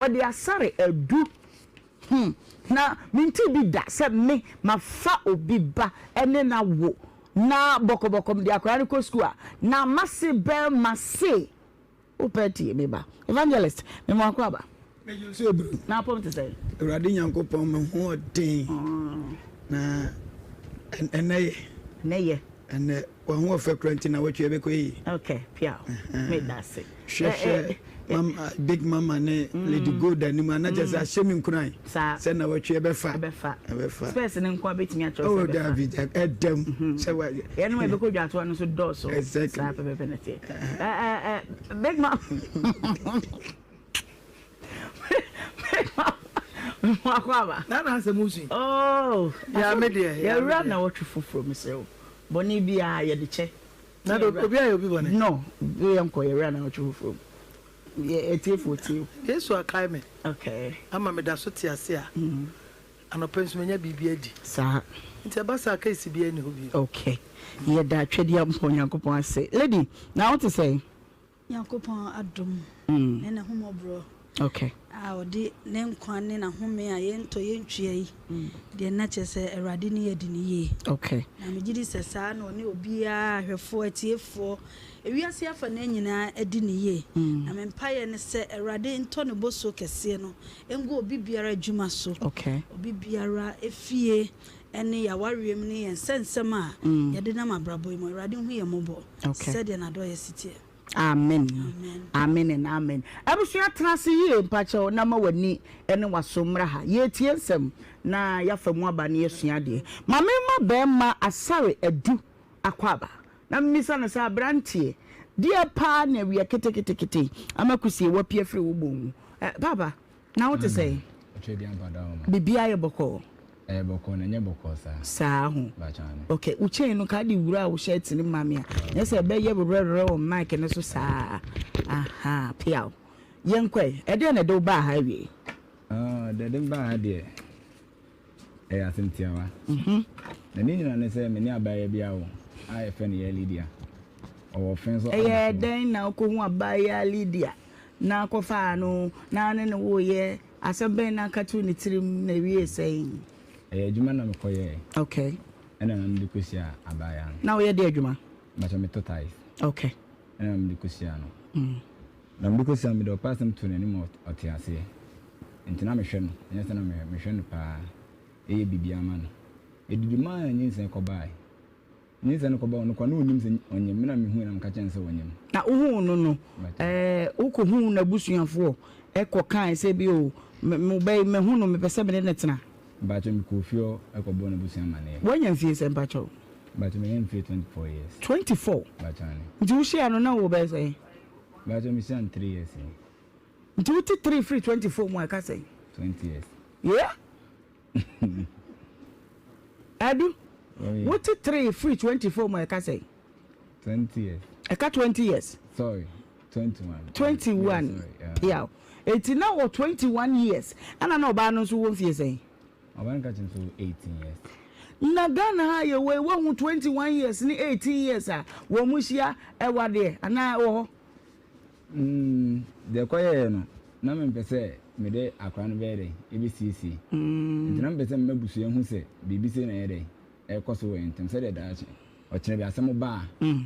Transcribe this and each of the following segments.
But they are sorry do na minti bi da se me mafa obi ba ene na wo na bokoboko de akra ne ko school na mase be mase opeti me ba evangelist me mo akwa ba me you say bro na pom te say Awurade Nyankopon me ho den na eneye ene wa ho fe kranti na watwe be ko yi okay pia me da say mama big mama ne lady gold ani ma na just ashemi nkuran say na watwe be fa space ne nko betimi a cho oh David edem say wa ye no be ko dwato no so do so exactly penalty big mama Makwaba. Na se musi. Oh, ya me de. Ya run na what fufuro me say. Boni bia ye de che. Na do obi ayo obi bone. No, we am ko ye run na what fufuro. Ye etie Yesu akai me. Okay. Ama me da so te ase a. Anopenso menya bibia di. Sa. Nti ba sa kai si bia ni hobi. Okay. Ye da twedi am po Nyankopon ase. Lady, now what to say? Nyankopon adom. Na humobro. Okay. Odi ne nkwane na home a yento yentwia yi de na chese Awurade ne yedi ne ye. Okay. Na megidi sesa na oni obi a hwefo atiefo ewiase afa na nyina edi ne ye. Na mempaye ne se Awurade nto ne boso kese no engo obi biara adwuma so. Okay. Obi biara efie ene ya wariem ne yensensem a yede na mabrabo mu Awurade hu ye mobo. Okay. Said na do ye sitie. Amen. Amen and amen. Abusua trase ye mpacho na ma wani ene wasomra ha. Ye tiensem na yafamu aba ne yesua de. Mama ma be ma asare edu akwaba. Na mmisa na sa brantie. Die pa na wi kete. Amakusie wapie fre wo bomu. Baba, na what to say? Chedi ambada o ma. Bibia ye boko. Boko na nye boko sa hu bachane. Okay, uche no ka di wura wo shirt ni mama ya. Yese be ye bebrere o mic ne so sa. Aha, piao. Yenkwe, e de na do ba ha wie. De ba ha de. Asentia wa. Na ni nyina ne se me ni abaye bia wo. Ai fe ne Lydia. O fenso. Den na ko hu abaye Lydia. Na ko fa no, na ne wo ye asebe na katu ni tirim na wie sein. Adwuma na mekoye. Okay. Ena na ndikusia abaya. Na wo ye de adwuma? Macha metotai. Okay. Ena ndikusia no. Na ndikusia me do pasam to nani mo otiase. Ntina me hwe no, nyesa na me hwe no pa. Eye bibia ma no. Ediduma nyinsen ko bai. Nyinsen ko ba no kwa no onim se onyem na me hu na mka chense onyem. Na uhu no uko hu na busuafo eko kan se bi o me bai me hu no me pese me ne tena. Bacho mi kofio ekobo na busia mane. Wanya mfie se bacho. Bacho me mfie 24 years. 24. Bachane. Nti wo share no na wo be say. Bacho mi share 3 years. Nti wo 3 free 24 mo aka say. 20 years. Yeah. Adu. What 3 free 24 mo aka say. 20 years. Aka 20 years. Sorry. 21. 21. Yeah. It's now 21 years. And I know ba no so wo mfie say. Oban ka chinso 18 years. Na Ghana ha ye we wo 21 years ni 18 years a wo muhia ewade ana wo de koye no na me pese me de akwa no bere ebcc ntina me pese me busu ehu se bibi se na yede e koso we ntem se de daache o kire bi asem ba me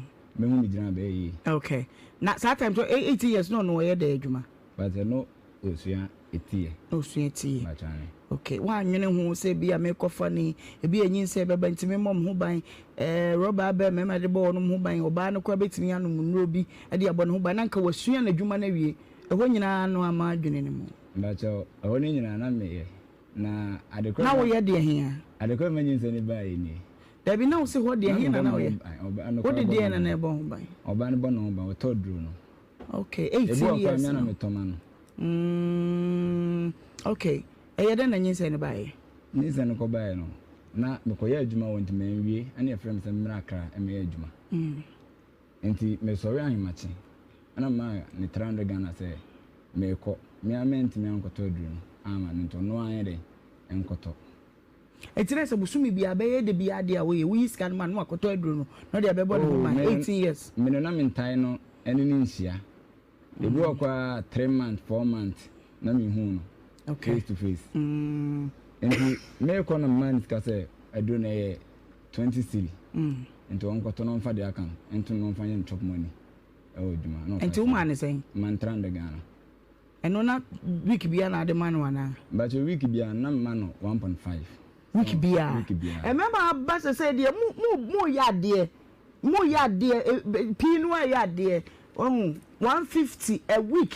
hu mi gina be yi. Okay. Na sometimes 18 years no no ye de adwuma. But no osua etie. Osua etie. Bachane. Okay, wa nwene hu se bia me kofa ni ebi enyin se beba ntimi mom hu ban roba ba me ma de bo no hu ban oba no kwa betimi anu munuro bi e de abo no hu ban nanka wasua na dwuma na wie eho nyina no ama adwene ne mu. Bacho eho ni nyina na me ye na adekwa na wo ye de hia adekwa manyin se ni ba yi ni da bi na wo se ho de hia na wo ye wo de de na na ebo hu ban oba no bo no ba wo todru no. Okay, 18 years na me toma no. Okay. Eyede na nyinse ne bae. Nyinse ne ko bae no. Na me ko ye adwuma won ntime nwie, ane e frem se mmra kra e me adwuma. Enti me sori ahimachi. Ana ma ne 300 Ghana se me ko me amenti me ankoto aduru no. Ama nto no anye de enkoto. Etire se busumi bia be ye de bia de a we wi scan man no akoto aduru no. No de be bodo man 18 years. Me no na mentai no ene ni nsia. Ebu okwa 3 months 4 months na me hu no face to face and me ko na man ka say aduro na ye 20 cedi into on ko to no fa de aka into no fa yen chop money djuma no and two man say man tranda Ghana and na week bia na de man wana but a week bia na man no 1.5 week bia remember boss say de mo ya de pinu ya de 150 a week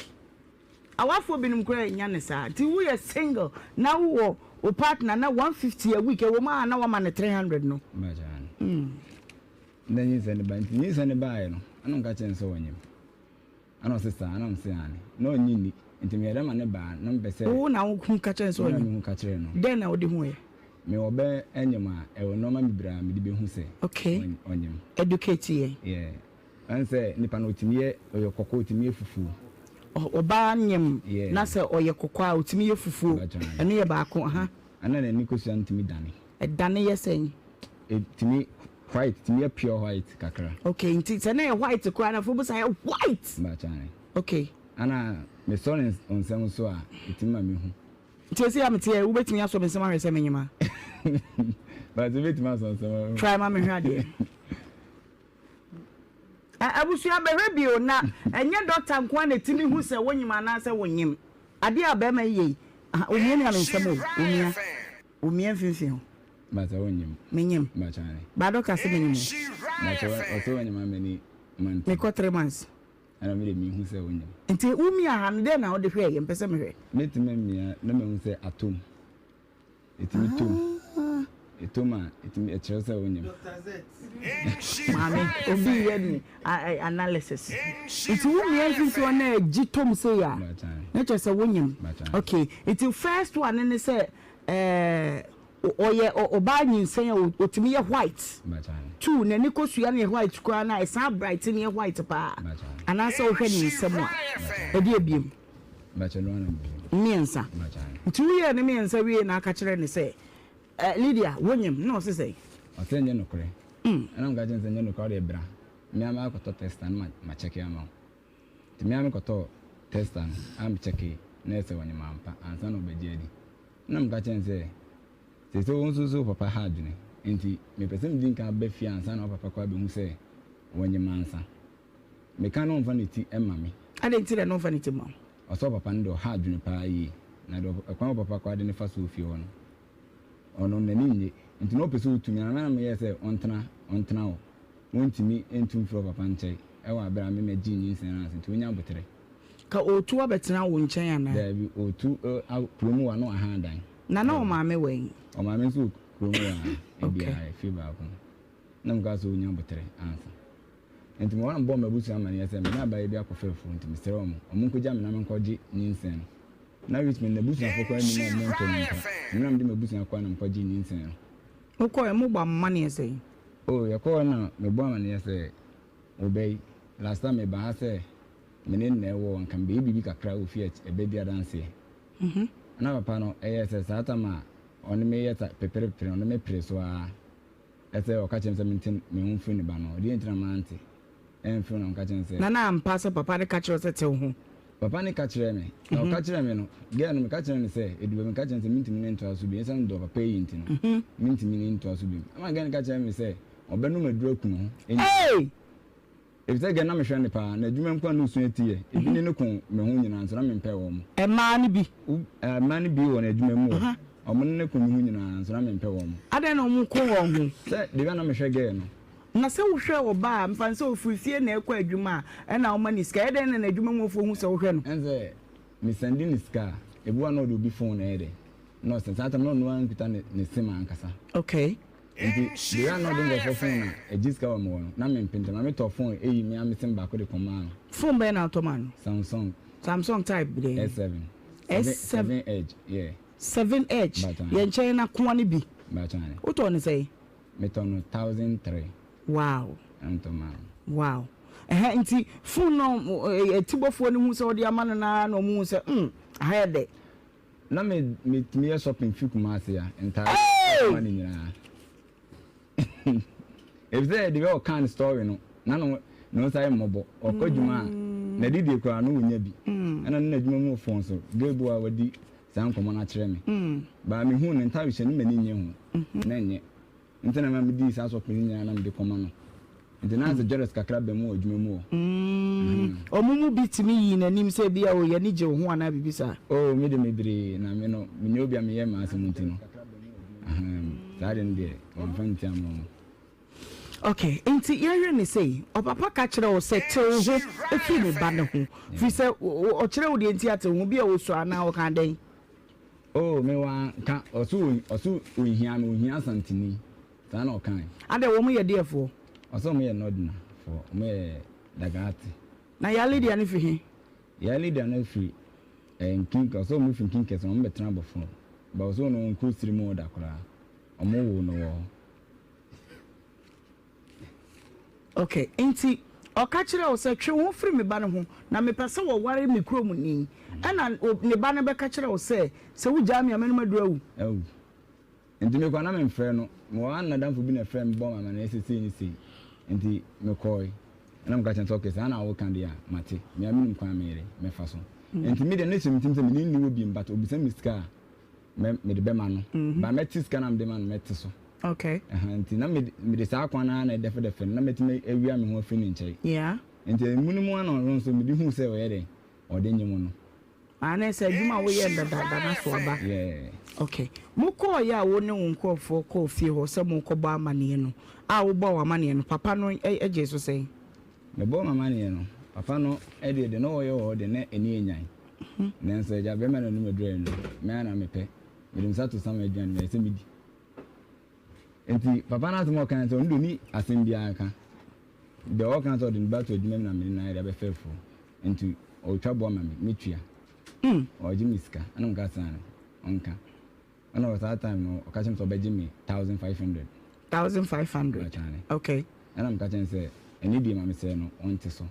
awafo binum kura nya ne sa ti we are single now o partner na 150 a week e wo ma na wa ma 300 no bajan then you send by you send by no anon ka chen so wanyem anon sister anon se ani no nyini ntimi yada ma ne ba na mpese o na wo kun ka chen so wanyem ka kire no den na wo de hu ye me obe enyema e wo no ma bibra me de be hu se okay wanyem educate ye yeah an se nipa no timiye oyo kokko timiye fufu oba nyem na se oye kokwa otimi ye fufu eno ye ba ko ha ana na nikosu antimi dane dane ye sen timi white timi pure white kakra okay nti se na ye white kwa na fobu say white ba chane okay ana me sorry on sem so a timi ma me hu nti se ya mete wo betimi aso me sem ahwe se menyima ba ze betimi aso sem try ma me hwade abusua behwebio na enye doctor nko na timi hu se wonyima na se wonyim ade abema yei omie na nsem omie mfimfin ho ba za wonyim menyim ba chane ba doctor se menyim ba cha o to wonyima mani man me ko 3 months ana me de mi hu se wonyim nti umia han de na wo de hwe ye mpese me hwe metime mia na me hu se atom etimi tom etoma etimi echero se wonyim mami obi ye ni analysis it will me everything na gitom say ya na che se wonyim okay it first one ni say oye oba nyinsen otimi ye white two na ni kosua na white kwa na esa bright ni white pa ana se ohwe ni nsem a edi ebiem bacha no na miensa two ye ni miensa wie na aka kire ni say Lydia wonyim no se say otenye no kore ana mga jense nyɛ no kwa de bra me ama akoto testa na ma check ama ti me ama akoto testa na am check na ese wonye mampa ansa no beje adi na mga jense se so wonso papa ha adwene enti me person din ka ba fi ansa na papa kwa be hu se wonye mansa me ka no mfa ne ti emma me ade nti de no mfa ne ti ma oso papa ndo ha adwene pa yi na do kwa papa kwa de ne fa so fi wono ono na ninye nti no pese utumi na me yese ontena o wontimi entum fro papa nche e wa bra me magi nyinsen na nti wonya botere ka otu abetena wo nchen ana da bi otu promo wa no aha dan na o maame wen o maame so promo wa e bia fi ba ko na mga so wonya botere ansa nti mo wan bomba busu amane yese me na ba bia akofefo nti misere o mo nkoja me na me nkoji nyinsen na wit me na busu afoko ani na mo ntonta na me de busu akwa na nkoji nyinsen uko mo gba mmane yese oh yakọ na me bo amane yese obey last time me ba say me ne wo nkan be bibi kakra ofi e be bia dance na papa no yese sata ma on me yeta pepere on me preso a ese o ka chem se mintin me hu fu ni ba no di entra mante en fu no ka chem se na ampa se papa de ka kire se te ho papa ne ka kire me na o ka kire me no ge no me ka kire ne se edube me ka chem se mintin ne nto aso bi ensan do papa yi ntino mintin ne nto aso bi ama ge ne ka kire me se obenu madura kunu hey if say ge na me hwe ne pa na adwuma nkwa no su etie ebi ne ko me ho nyina nso na me mpe wo mo e ma ne bi wo na adwuma mu omo ne ko me ho nyina nso na me mpe wo mo ade na omo ko wo ho say de na me hwe ge no na se wo hwe wo ba mfa nse ofurifie na ekọ adwuma e na o ma ni ska ede na adwuma mu ofo hu se wo hwe no enze me send ni ska ebu na do bi phone na ede no sense atam no no ankuta ne sima ankasa okay nti de na do ngo phone na ejiska wa mo na me mpenta na me to phone eyi me amitim ba ko de command phone be na automan Samsung type be S7 edge yeah 7 edge ye nchen na ko ne bi ba chane o to ne say me to no 1003 wow antoman wow nti phone no etibofo ne hu se o de amana na no mu se ahede na me shopping fikuma ase ya entire money nyina if they the all kind story no na no say mobo okodjuma na didi kwa no wonya bi ana na adwuma mu fon so gebu a wadi san komo na kire me ba me hu ne ntawe hye ne mani nye hu na nye ntena ma me di sa so pini nya na me de koma no ntena za jealous kakra be mu adwuma mu omumu bitimi yi na nim se bia o ye ni je ho ana bibisa oh me de me bire na me no me nyo bia me ye ma asemunti no sare ndi on fanti am. Okay, enti yehwe ne sei opapa ka kire o se te ho efi ne ba ne ho fi se o kire o de enti ate ho bia o so ana o kan den. Oh me wa ka osu ohia me ohia santini ta na o kan ade wo mu ye defo oso me ye nodna for me dagati na ya lady ani fi he ya lady ani fi king oso mu fi king keso mo betra bofo ba oso no nku siri mu da kora omo wo no wo. Okay, enti oka kire o se twe ho firi me ba ne ho na me pese wo ware me krom ni ana ne ba ne be ka kire o se wo ja me amenu madu awu enti me kwa na me mfre no mo an na danfo bi na frɛ me bɔ mama na esisi ni sei enti me koi na me ka chen talk say ana wo kan dia mate me amenu kwa mere me fa so enti me de ne se mitim se me ni wo bi mbato obi se me ska me de be ma no ba me tis kana me de ma no me tis so. Okay. Enti na me de sa kwana na defe na metime awia me ho afini nchai. Yeah. Enti munum ana ron so me di hu se o yede o de nyemu no. Ana se adwuma wo ye dada na so aba. Yeah. Okay. Mo ko ya wo ne wonkofo ko fie ho se mo ko ba amane no. A wo ba wa amane no papa no eje so sei. Me bo mama ne no. Papa no e de no ye o de na eni enyan. Na so ja be me no me dre no. Me ana me pe. Me dum sa to sam adwan me se me di. Enti papa na to kan so ndo ni asem bia aka de o kan so de ba to adwuma na me na ere be fefo enti o twa bo ma me tua o ji miska ana nka san onka ana o that time no o ka chem so be ji me 1500 okay ana nka chem se eni bi ma me se no onte so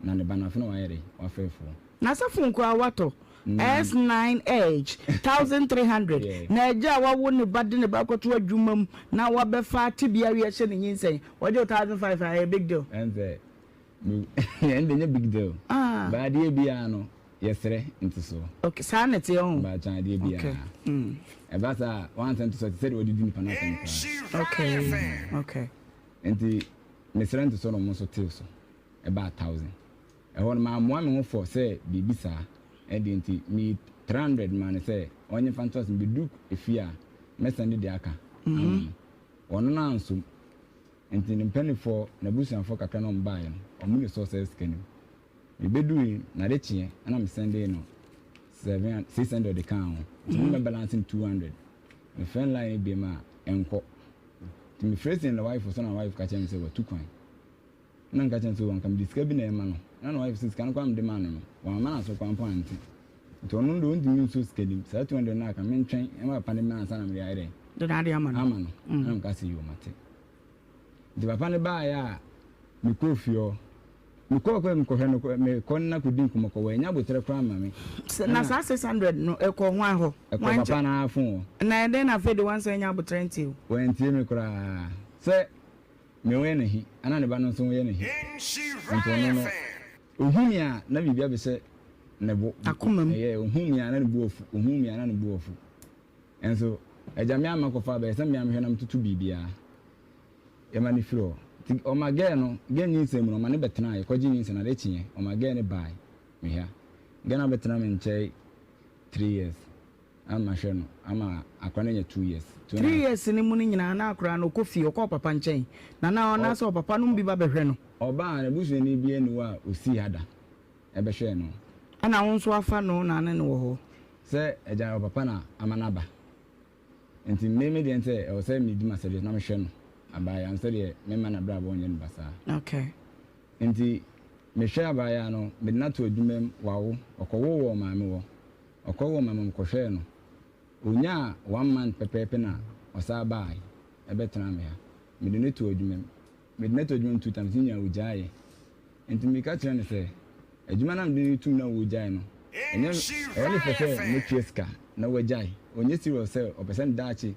na ne ba na fo wa yere wa fefo na sa fun ko awato S9H 1300 Yeah. na eja wa wo ne bade ne ba kwato adwumam na wa be fa tibia wi hye ne nyinsen waje 1500 a big deal and the big deal ba de bia no yesre ntiso okay sa na te on ba chan de bia e ba sa 1 cent so said we did ni pana okay enti mesre ntiso no mo so te so e ba 1000 e won ma mo me ho for say bibisa edinti mi 300 man say onye fantas bi duk efia mesande de aka wono na anso enti ne penny for na busan for kakra no mbae no omuni sources kenu mi bedu na de chie ana mi sende no 600 de kan me balancing 200 me friend line bi ma enko ti mi phrasing the wife so na wife ka chen say wa tukwan na nka chen so wan kam discuss bi na e ma no na wife sis kan kwa mde man no wa mana so kwa point to no ndo ndimi so skedim sa 200 na ka mentwen e ma pa ne man sa na me ya ire do na de amano na nka se yo mate de papa ne ba ya mi kofio mi ko hwe no me kon na kudin kuma ko we nya botere kwa ma me na sa 600 no e ko hwan ho papa na afun na de na fe de wan say nya botere nti o nti me kura se me we na hi ana ne ba no so we na hi Nhyira no ohumia na bibia be se ne bo akomam ohumia na ne bo ofu ohumia na ne bo ofu enso eja me amakofa be se me am hwe na mtutu bibia e ma ni firo ti o ma ge no ge nyi nsem no ma ne betena ye kwaji nyi nsem na de chinye o ma ge ne bai me ha ge na betena me nchei 3 years ama hwe no ama akwana nya 2 years 3 years ni mu ni nyina na akura no kofi o ko papa nchen na ona so papa no bi ba behwe no oba na busu ni bi enu a osi hada e behwe no ana won so afa no na ne wo ho se eja papa na amanaba enti me de ente e o se mi di masede na me hwe no abaya am se de me ma na bra bo onye basa okay enti me hwe abaya no me na to adwumem wawo okowo wo ma me wo okowo ma me ko hwe no onya 1 month pepepe na osa bai e betena me ha me de ne to adwumem me de ne to adwumem 2 times nya ujaye enti me ka kire ne se adwuma na me de tum na ujaye no enye ele fefe me tieska na wajaye onye serious se o person dachi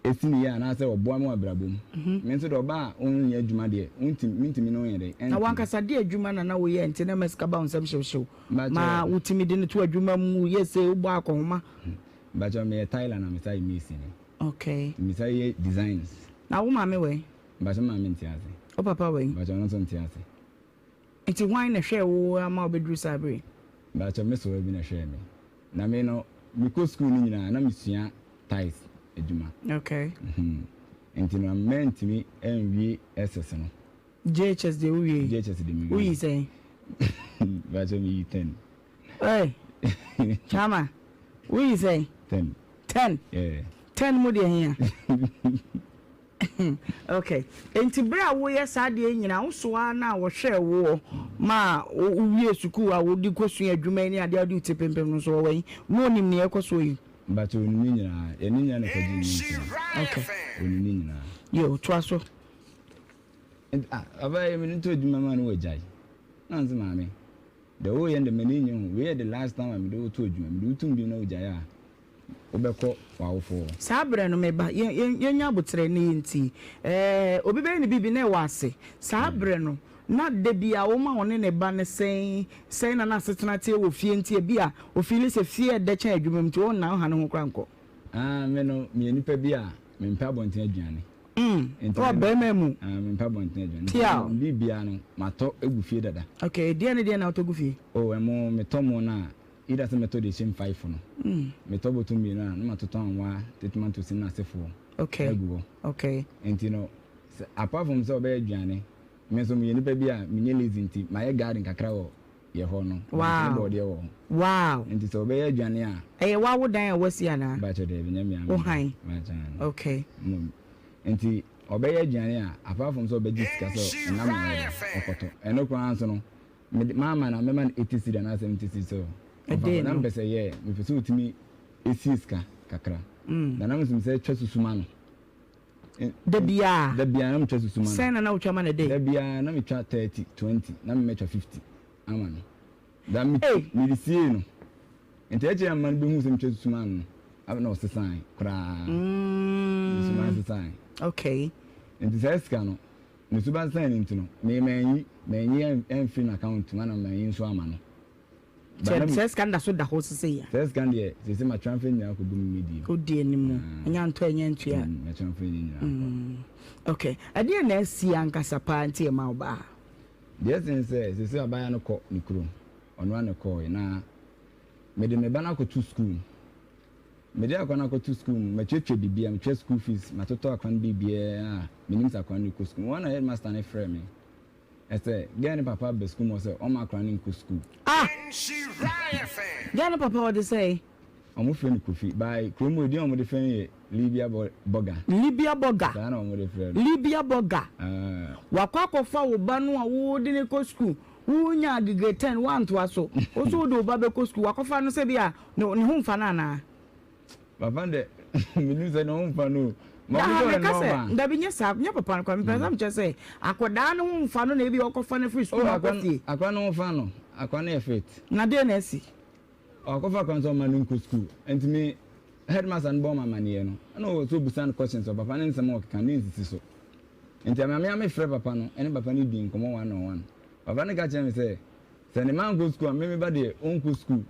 esini ya na say oboa mu abrabom me nso do ba on ye adwuma de mintimi no ye de na wankasa de adwuma na wo ye ente na mesika ba onsam hyew ma wutimi de ne to adwuma mu ye say ubo akohoma ba jo me Tyler na me say misi ni okay me say designs na wo ma me we ba jo ma me ntiase o papa we ba jo no so ntiase enti wine na hwe wo ama obedru sabre ba jo me so bi na hwe me na me no me ko school ni nyina na me sua ties adwuma okay enti no meant me enwie SS no JHS de uyi JHS de mi uyi say ba jo me 10 hey chama uyi say 10 yeah 10 mo de here okay enti bra wo ye sade nyina wo so na wo hwe wo ma uwie suku a wo di kosu adwuma ni ade ade utepempem no so wo yi wo nim ne ekoso yi but oni nyina eni nyina na kaji ni okay oni nyina yo twaso abaye me nto adwuma ma no wajai nanze maame the wo ye the mani nyu we the last time me do to adwuma me do tum bi na wajai a obekọ wawofo sabre no meba yenya abotre ne nti obi be ne bibi na wase sabre no na de bia wo ma woni ne ba ne sen na na setena tie wo fie nti bia o feel se fie de cha adwuma mti wo na ha ne ho kranko me no me nipa bia me mpa bonten aduane o be memu me mpa bonten aduane bibia no mato egu fie dada okay de na to gu fie emo me tomo na ida se meto de shim 5 no me to botum bi na matoto anwa treatment to sin na sefo okay okay enti no apart from so be aduane me so me nipa bia me nye lazy nti my garden kakra wo ye ho no wow enti so be aduane a wa wo dan a wasi ana ba che de nya mi am o han okay enti obe aduane a apart from so be discuss so na me okoto eno kwa anso no mama na me man 80 na 70 so na mpese ye me pese utimi esiska kakra na na msum se twa susuma no da bia na mtwa susuma no sen na utwa ma na day da bia na metwa 30 20 na me metwa 50 ama no da mi disie no ente eche ya man bi hu se mtwa susuma no abna osesan kra susuma sesan okay ente se ska no ne suban san ni ntino me manyi enfin account mana manyi so ama no says can so da ho se ya says can dey se ma transfer nya ko dum media ko die ni mu anya nto anya ntua ma transfer nya okay ade na si ankasa pa nti e ma oba yes se abaya no ko ni krom ono an ko na me de me bana ko to school me de akwana ko to school ma twetwe bibia me twa school fees ma toto akwan bibia me nim sa akwan ko school one headmaster na frame me ese gani papa be school mo se o ma akwan ko school Nhyira FM gani papa what they say omo friend kofi by kromo edi omo de friend ye Libya burger sana omo de friend Libya burger wakwa kofa wo ba no a wo de ne ko school wunya grade 10 1 to aso o so do ba be ko school wakofa no se bia ne ho mfa na na papa de me nim se no ho mfa no da binye sa nya papa no kwa mpeza mche se akoda no ho mfa no na ebi wakofa na free school akwa no mfa no akwa na effect na de na esi akofa kwa so man nko school enti me headmaster and bomb manie no no so busan questions so papa nsem o kan nsisi so enti me frɛ papa no ene papa ni di nkomo 101 papa ne ka che me se ne man go school me ba de onko school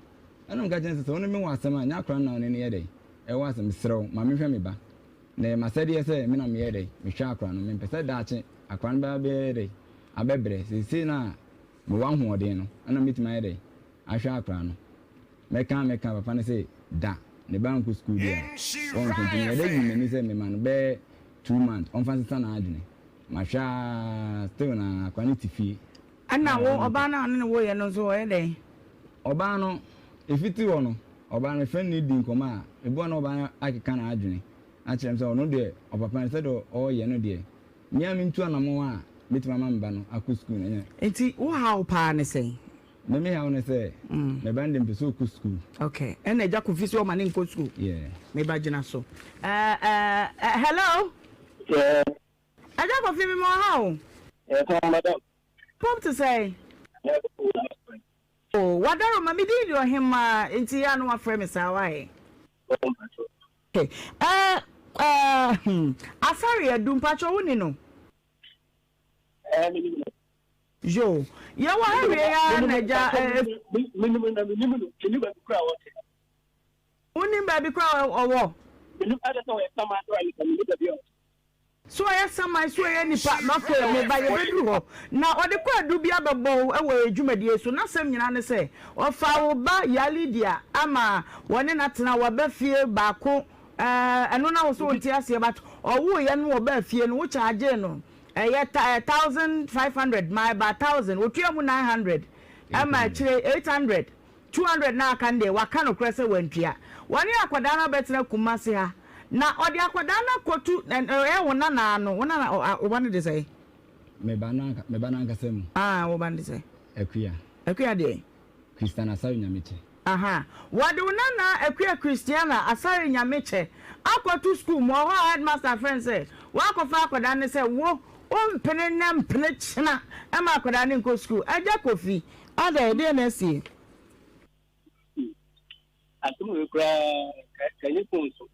ene ka che se woni me wa asɛm a nya akra na ne ye dai e wa asɛm srew ma me hwɛ me ba na ma sɛ de se me na me ye dai me hwɛ akra no me pese da ache akra no ba be dai abebre se na me wa ho ɔden no ana metima ye dai ahwɛ akra no meka papa ne se da ne bank school dia on continue dey you me say me man be 2 months on fancy na adwene ma hwa still na quality fee ana wo oba na ne wo ye no so e dey oba no efiti wo no oba no friend ni di nkoma a ebu na oba akeka na adwene a kire say ono de opapa ne say do o ye no de nya me ntu anamo a metima ma mba no akụ school na nya enti wo how pa ne say me ha wona say me band dem peso ku school okay and eja ku fisi o ma ne nko school yeah me ba gina so hello yeah eja ku fi mi mo how yes madam pop to say oh wadaro ma mi di Ohemaa enti ya no afre me sa why okay Asari edumpacho woni no. Yo, ya wa hare ya naja Uni baby kwa owo. So I sama so ya nipa na ko me ba ye bedu ho na ode kwa adu bia bebo e wo adwumadie so na sem nyina ne se ofa wo ba yalidia ama woni na tena wa ba fie ba ko eno na wo so nti ase ba owo ye no wo ba fie no wo charge no 1500 my ba 1000 wo tuamu 900 ama chire 800 200 na aka nde waka no krese wantua woni akwada na betena kumase ha na odi akwada na kotu wona na no wona na wona de say me bananka sem wo ban de say akuya de Christiana Asari Nyameche wadi wona na akuya Christiana Asari Nyameche akotu school mo ho headmaster friend say wa kofa akwada ne say wo ompene na mpene china ama akwada ne nko school aja kofi ada de na si atumu ekra kanyi ponso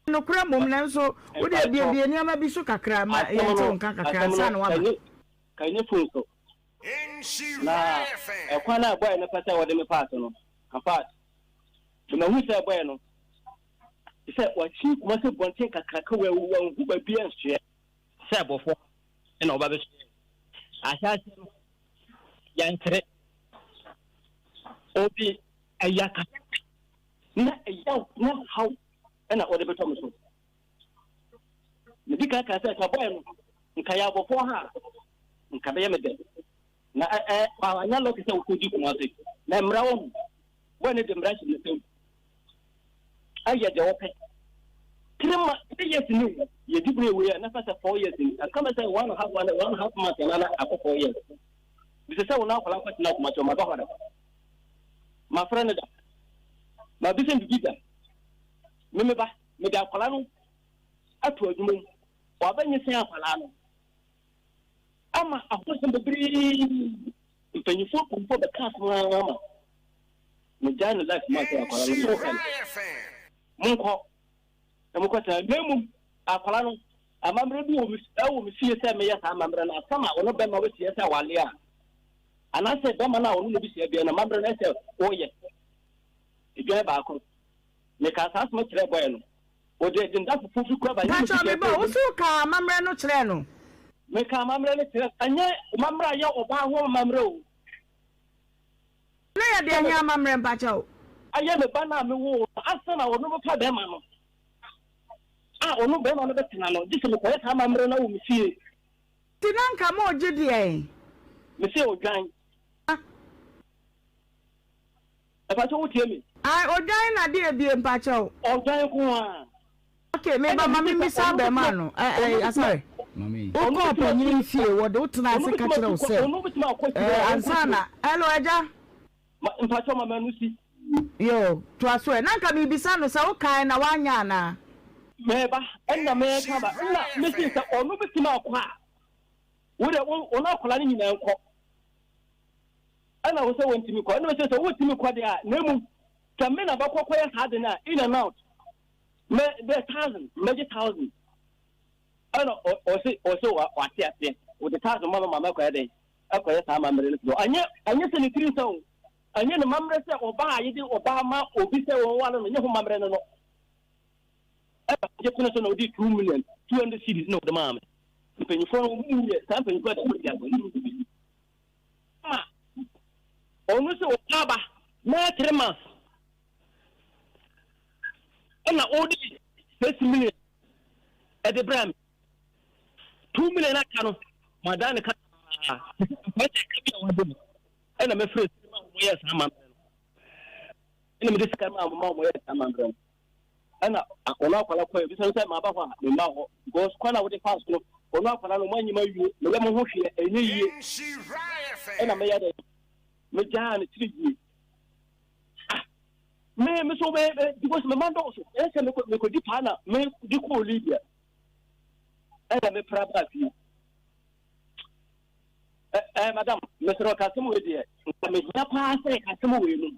no kura mom na nso wo de bia niam bi so kakra ma ye nto nka kakra sa no wa kanyi ponso na ekwana boy na pata wo de me pass no apat na hu se boy no se wa chi kuma se bonten kakra ka wa hu ba bia nhye se bofo na oba be asase no yankre obi ayaka na ayaw na how na ode beto mo so me dika ka se ka boy no nka ya bofo ha nka be yemede na anya lo ke se ukudi kuma se na mra wo bo ne de mra shi ne se aya de ope krema 3 years ni ye dibre we na fa 4 years ni kama se 1.5 months na akọ 4 years bi se wona akola kwati na kuma to ma ba hoda ma friend da ma bi se ndida me ba me da akola no ato adwuma wa ba nyi se akola no ama akoso bebiri mpanyifo kumpo be class ma me jana life ma se akola no munko emko ta nemu akola no amamre bi wo mi fie se me ya sa amamre na sama wono be ma we tie se wale a anase be ma na wono bi se bia na amamre na se oye ibia ba akọ me ka sa asma kire boy no o de nda fufu kwa ba ni ta me ba wo su ka amamre no kire no me ka amamre no kire anya amamre ya oba ho amamre o na ya de anya amamre ba cha o aye me ba na me wo asana wono bo ka be ma no onu be ma no be tina no dise me ko ya amamre na wo mi fie tinanka ma ogidi e me se odwan eba to wutie me odwan na de ebie mpacha o odwan ko a okay me ba mami mi sa be ma no sorry mami o ko panyin fie wo de utna se ka kire o se ansana hello eja mpacha mama no si yo to aso e nanka mi bisa no sa o kai na wanya na meba enna me ka ba na me si se onu bitima akwa wo de ona akola ni nyina enko ana wo se wontimi ko ana me se wontimi ko de a nemu tamme na bakoko ya hade na in and out me the 1000 maybe 1000 ana o se wa tia wo de 1000 mama ko ya de akoya sa mamre no anya se ni 300 anya na mamre se oba ayi de oba ma obi se won wala no nye ho mamre no je kuna so no di 2 million 200 cedis no de mama penny for mu ye sa penny ko da ko ya ko onu se okaba na 3 months na odi 6 million e de bram 2 million aka no madane ka ma te ka bi wado na me free ma mo yes ama ina me disika ma mo yes ama bram ana akona akwala ko bi so say ma ba ho me ma ho because kwana wo de fast no onu akwala no manyi ma yuo me mo ho hwe enye yie ina me ya de me jana trigi me so be because me mando so e se me ko di pana me di ko Libya ina me praba fi madam me sero ka semu we de me nya pa se ka semu we no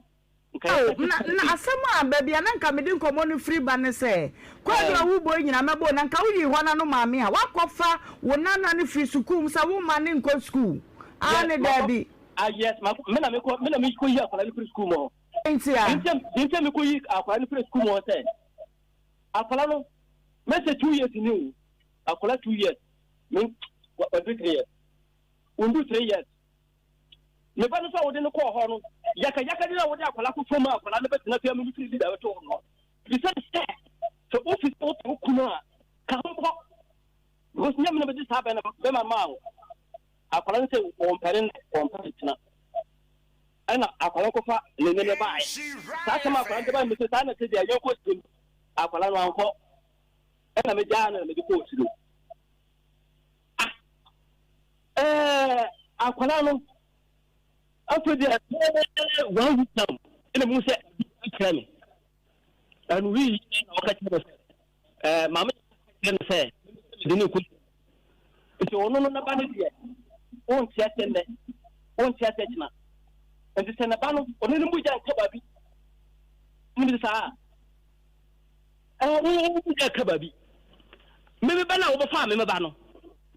na asema baby ananka mede nkomo no free ban say kwado wo boy nyina mebo na nka wo yi ho na no maame a wakofa wo nana ne free school sa wo ma ne nko school ane daddy yes me na me ko yi akwala ni free school mo entia dinse me ko yi akwala ni free school mo say akwala no me say 2 years ni akwala 2 years me what 3 years undu 3 years me ba no so wo de no ko ho no yaka de na wo de akwala ko foma akwala na betina fia me free leader to no bi say so office to kuna ka ho go nyam na be sa ba na be ma ma akwala nse on parent na ana akwala ko fa le ne ba ai sa kama akwala de ba me se ta na se dia yo ko tim akwala no anko ana me ja na me ko siro akwala no after the 1 week now ina mu se krami and we okay mama can say dinu ku so ono no na ba ne dia on tia tena and this na ba no ono ni mu ja ka ba bi ni sa wo ja ka ba bi me ba na wo ba fa me ba no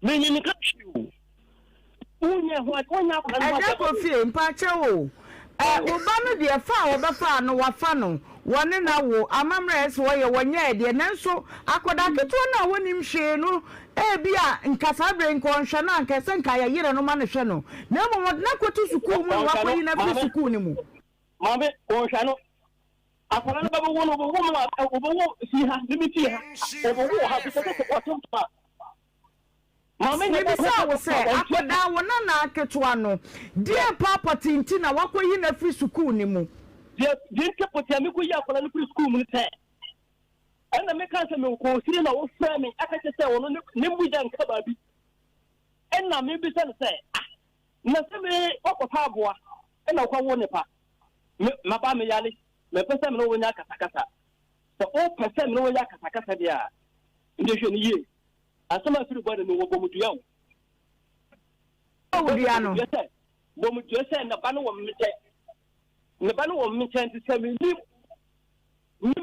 me nyi ka twu unye ho atonya ko na ba ko fie mpache wo ba no de fa wo ba fa no wa fa no wone na wo amamres wo ye wonye de nanso akoda keto na wonim hwe no bia nkasa bre nkonhwe na nkese nka ya yire no ma ne hwe no na mo na kotu sukuu mu wa ko yi na fi sukuu ni mu mame konhwe no akoda no ba wo no wo mu wo si ha limiti ha wo ha ko ko ko ko mama ni bisa wo se akoda wo na aketo ano die property nti na wakoyi na fi sukuu ni mu die property ami ko yi akoda no fi sukuu mu ni te ana me kan se me ko sire na wo fra me aka che se wo no ne mbuja nka ba bi enna me bisa se na se me okota aboa enna kwa wo ne pa ma ba me yale me pese me no wo nya kasa so o pese me no wo nya kasa dia ndi hwe ni ye asama firi bode no wo bomutua wo dia no bomutua se na ba no wo mete ne ba no wo mete nti se me ni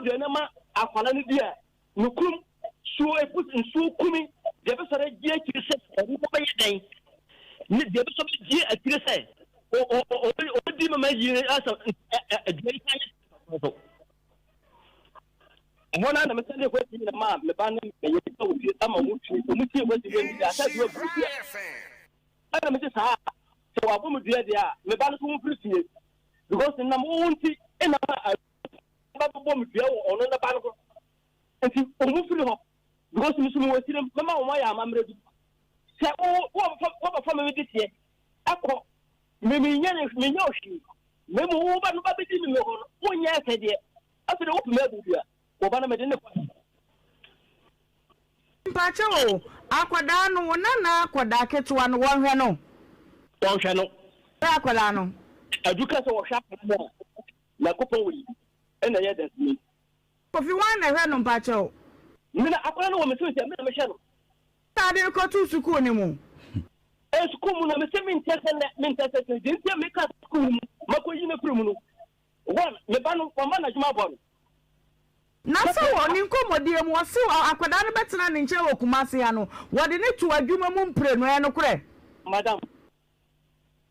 de na ma akwala ni dia nukum so epus nso kumi de be sare gie kirse wo ba yeden ni de be so gie akirse o di mama yi asa gie kan mona na mesele ko ti na ma me ba na me ye ta wo ti ama mu ti wo ti we ni ata do bu ana me ti sa so wa bo mu dua dia me ba no so mu firi because na mo unti ina ba bo mu dua wo ono na ba no enti o mu firi ho because mi so mu wasire mama wo ya amamre du se wo ba fa me di tie akọ me nya ohwi me mu wo ba no ba bi di mi ho wo nya ese de afi de wo pu me bu dua obana me denne mpache wo akwada no wona na akwada ketewa no wonhwe no akwada no aduka so wo hwa mo na kopon wi ena ye dasmi kofi wan na hwe no mpache wo mina akwada no wo me so se me na me hwe no tade ko tu sukuu ni mu sukuu mu na me se min tese dinse me ka sukuu mu makoyi na firi mu no won me ba no ko ma na juma bo no na so woni nkomodie mu wose akwada no betena ne nche wo kumase ya no wode ne tu adwuma mu mpre no no kure madam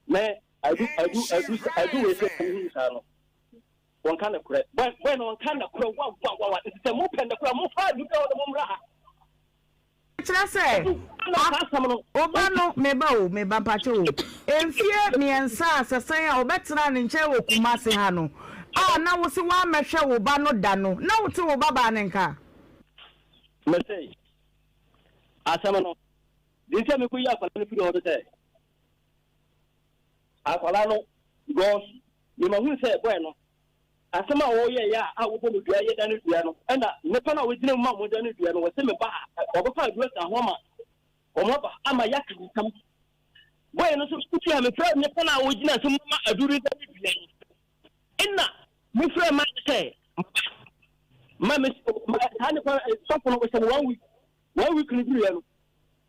me adu we se sa no won kan na kure when won kan na kure wa se mo pende kure mo fa du ka mo mra kira se oba no me ba pacho enfie miensa asesan a obetena ne nche wo kumase ha no na wo se wa mehwe wo ba no da no na wo te wo baba ne nka me say asama no dinse me ko yi akwala no firi ho de akwala no gos ni ma hu se boy no asama wo ye ya a wo bo dua ye da no dua no na ne pa na wo dina ma mo da no dua no wo se me ba o ba fa dua ta ho ma o mo ba ama ya kan kam boy no so kuti ha me fra ne pa na wo dina so ma aduru da no dua no inna mi fra ma say ma me hani kwa stop no we 1 week ni dua no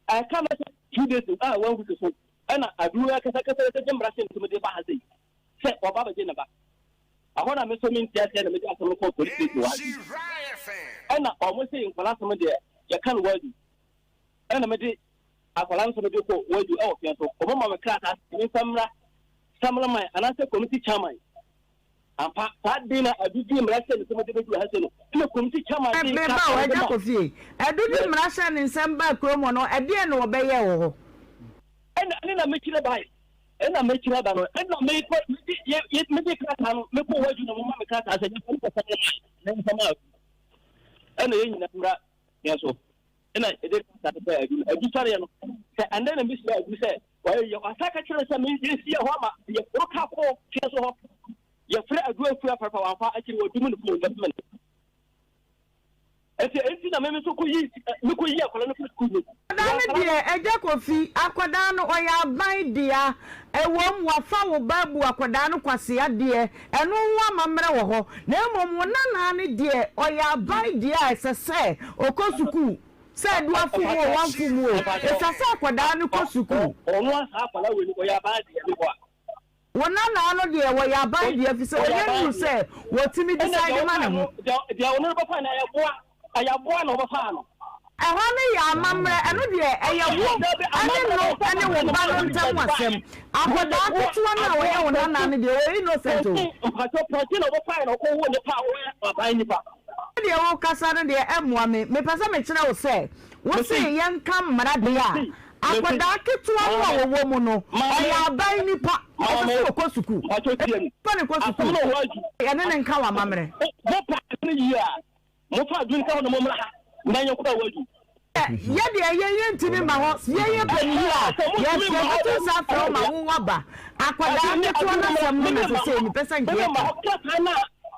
I come 2 days 1 week so ana aduru ya kasa ta jambra sen to me de ba ha sei say Baba Jenaba. I want to make some interest and make some for police. And almost saying for last time there, you can't word. And I made it. I will answer the word you out. So, Ohemaa class in Samra, my and answer committee chairman. And that dinner, I do the Russian committee to Hassel. No committee chairman. I do the Russian in Samba Chromo, I didn't obey. And I make it a bite. And I make it a bite. And I make it make a word you know, class as a come out. And yes, so. And I did and then I miss what you said. Well, your attack means you see a woman, you broke up all cancel. Your friend, I do a prayer for actually were doing the investment. And the amendment to look here for a jack of fee, Aquadano or ya buy dear, a warm waffle babu Aquadano quasia dear, and no one mamma, no one none dear, or ya buy dear, as I say, or Kosuku. Said one for one for more. It's a sack with Danu Kosuku. Or once half an hour with your body. One another dear, where you buy the officer, you say, what to me decide the man? They will never find I have one over farm. I want me, mamma, and dear, I don't know anyone but tell myself. I would not put 1 hour on none of the innocent. I took 14 over 5 or the power of any power. The old Cassandra, the M1, me pass a metro say, what's a young come, Maradia? I would not get to a woman, I am buying you pop, Kosuku. I told you, Kosuku, and then call a mamma. What part of the year? What part do you call the moment? Then you could word. Yeah, yeah, to me, my house, yeah, yes, yes, from my wabba. I could not get 1 minutes to say, person.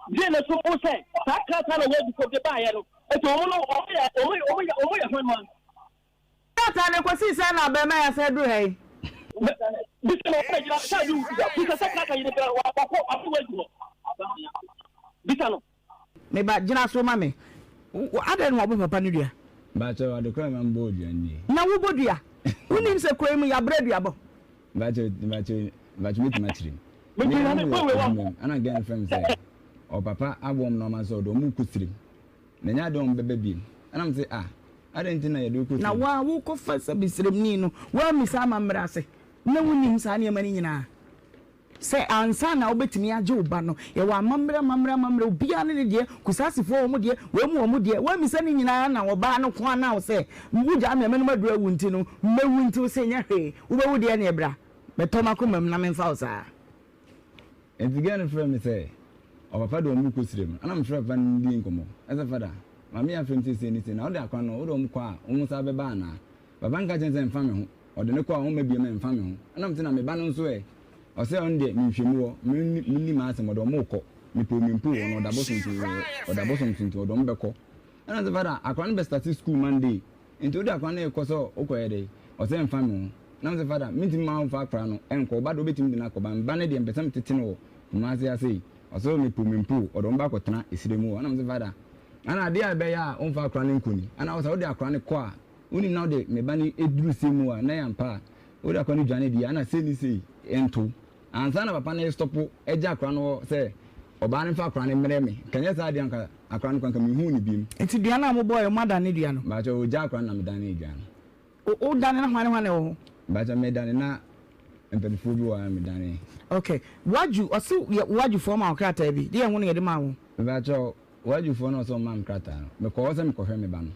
Then a suppose that can't tell a word for the buyer. It's only a friend. That's an acquisition. I bet I said, hey. This maybe Jana so mammy. I don't know what Papa. But the crime on board, you now, who would you? Who names a crime your bread? But meet matching. And again, friends say. Or papa, I won't know my sword or Mukutri. Then I don't baby. And I'm say, I didn't know you do. Now, why walk off first a bit Nino? Well, Miss Amambrase. No one names any money now. Say, answer now, bet me a Joe Bano. You are mamma, be an idiot, Kusasi for Mudia, when dear, when Miss Anina or Bano Kwan now say, would I remember Dre Wintino, no winter say, hey, who would dear Nebra? But Tomacum, Namen Fausa. And again, friend, me say. Our father will move and I'm sure Van Dinkomo. As a father, my mere friend is anything. Now they are quite almost have a banner. But Banka and family, or the Noqua may be a man family. And I'm saying I'm a balance way. Or say on day, Minchimo, Minimas and Modomoko, Mipumimpu, or the bosom to Dombeko. And as a father, I can't best at school Monday. Into the Aquane Coso, Okoede, or same family. Now the father, meeting Mount Facrano, and Cobado beating the Nacoban, Banady and Besam Titino, Mazia say. Also me pumimpu or don't back or tana is the more and I'm the father. And I dare bear on far cranning kuni. And I was out there chronic qua. Only now they may banny a drew simua, nay and pa. Would I call you Johnny and I say this and two. And son of a panel stop a jack crano say, or banning far cranning me. Can you say a crown can come in beam? It's the animal boy, mother Nidian. But oh, Jack ran am Danigan. Oh, Dana, one. But I made Dana. And food you are Danny. Okay. What you form our crater be? Dear one of the man. But what you for not so man crater? Because I'm coherent ban.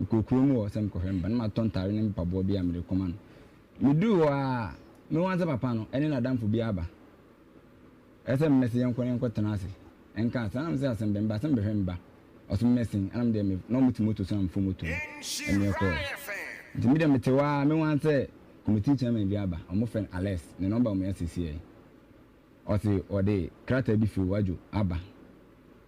Kukumu or some coherent, but my tongue tiring Pabobi am the command. You do no one's a pano, and in a damn for Biaba. As a messy young Korean Cotanasi, and can't say some been bassing behind back, or some messing, and I'm there, no mutual to some Fumutu. And your call. The medium Metewa, no one say. Committee chairman Biaba, or my friend Alex, the number of my SCCA. Or say, or they crater before Waju, Abba.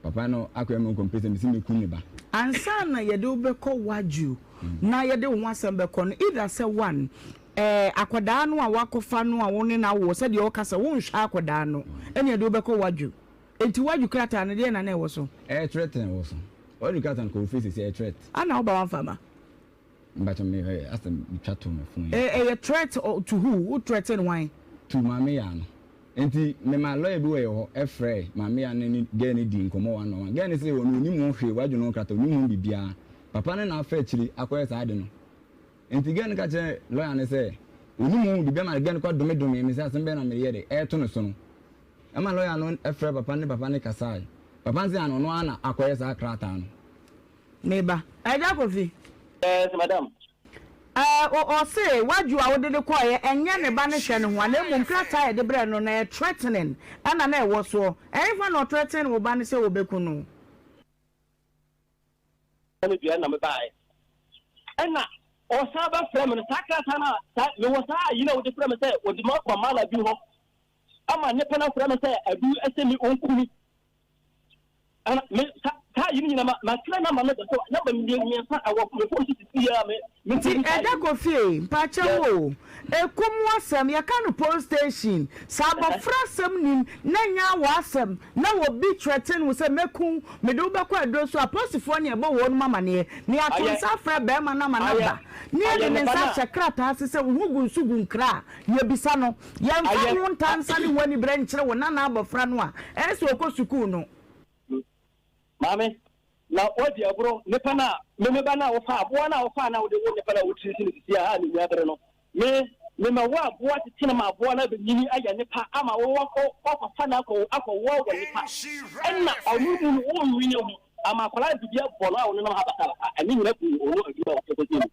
Papa no, I can complete and see me Kuniba. And son, you do beko Waju. Now you don't want some becon either say one. Aquadano, a wako fanu, a one in our said your casa won't aquadano. And you do beko Waju. And to what you crater and again, and I was so. A threat and also. All you got and confess is a threat. I know about farmer. But me, ask them chat to me. A threat to who? Who threatened why? To Mamiano. enti me ma lawyer bi we ho efrey ma me an ge ni di nkomo wa no ge ni say onu ni mu hwe waju no krata onu mu bibia papa ne na afa chiri akoye sa ade no enti ge ni ka che lawyer ne say onu mu bibia ma ge ni kwa dome me say asembe na me ye de to no so no ama lawyer no efrey papa ne kasai papa say ano no ana akoye sa krata no neighbor eja Kofi yes madam o say waju a wode de koye enye ne ba ne hwe ne ho na emu krata e de bre no na threatening ana na e wo so fa no threatening wo ba ne say wo beku no ani bia na me bai ena o sa ba frame no sakrata na me wo sa yi na wo de frame say wo de ma kwa mala bi ho ama ne pena frame say adu esemi onkumi ana me ka yini na ma kila na ma me so na ba mi sa awo ko ko ti ya me ti eja Kofi pa chewo ekum wasem ya kan police station saba frasem nim na nya wasem na wo bi threaten wo say meku me do be kwa do so aposifo ne ebo wo no mama ne atonsa fra be ma na ma na ba ne ne sa chekrata ase se wo hugu sugu nkra ye bisa no ye mfa no ntansa ne wani branch wo na na abofra no a eso okosuku no Mame, na odi abro nipa na me ba na wo fa abo na wo fa na wo de wo nipa na wo tiri si ha ni ya no me ma wa abo ati na ma abo na be nyini aya nipa ama wo ko fa na ko akọ wo nipa enna onu mu wo wi ne ho ama kwala bibia bo na wo no ha bata ani nyina ku onu agiba wo ko ti na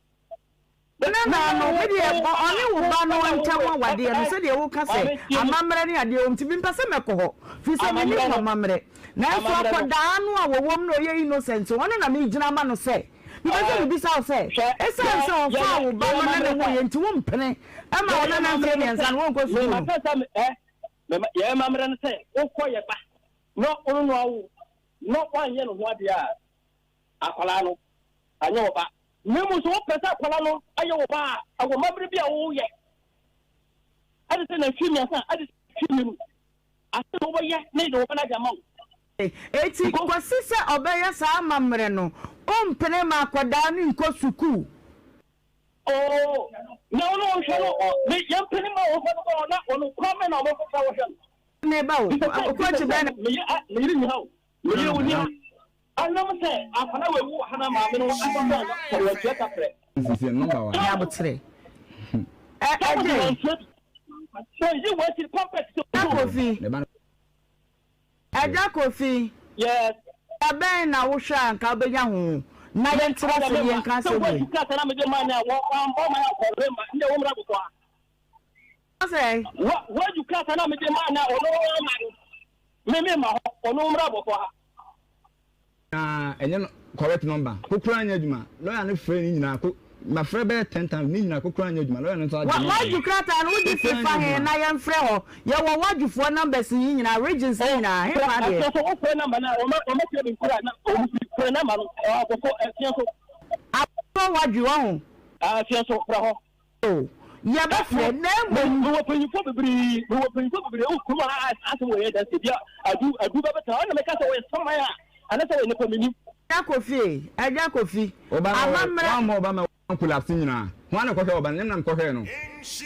no me de oni wo ba no ntawa wade no se de wo ka se amamre ne ade o mtibi mpase mekọ fi se me ni amamre na so akoda anu a wo wom no ye innocent wona na me gina ma no se mi be se bi sa se esa so fa wo ba ma na wo ye nti wo mpene ama wona na mfre ne nsan wo nko so me ye amamre ne se wo ko ye ba no onu no awu no kwanye no ho ade a akwala no anye wo ba Nemu so pesa kwala no ayo wo ba ago mabre bia wo ye ade se na twimi asa ade twimi mu ase wo ye ne do na jama eti kwasi se obeya sa amamre no ompene ma akwada ni nko suku oh na ono wo hwe no me yampene ma wo fa no na ono kwame na wo fa wo hwe ne ba wo ko ti ben me yiri ni hawo me yiri woni anam se afana wewu hana ma me no afana ko wo tiata pre sisi number 1 ya botre so you want it perfect Kofi eja Kofi yes aben na wo hwa anka obenya ho na ye ntra se ye nka se wo you ka na me de man na wo ambo ma ya ko rema nde wo mra ko say what you ka na me de man na ono me ma ono mra bo ko enye correct number kokura anya adwuma lawyer ne frɛ ni nyina ko ma frɛ be 10 times ni nyina kokura anya adwuma lawyer no so adwuma waju krata no wudi fifa he na ye mfrɛ ho ye wo wajufo numbers ni nyina regions ni nyina he fa de so o frɛ number na o ma frɛ bi kura na o frɛ number no o ko fian so apo waju ho fian so frɛ ho o ya ba frɛ na mo wo panyifo bebiri o kuma aso wo ye da se dia adu ba beta na me ka so wo sama ya anasa we ne komini eja Kofi amamre wa mo ba ma ankula sinyina ho na ko ke oba nem na ko ke no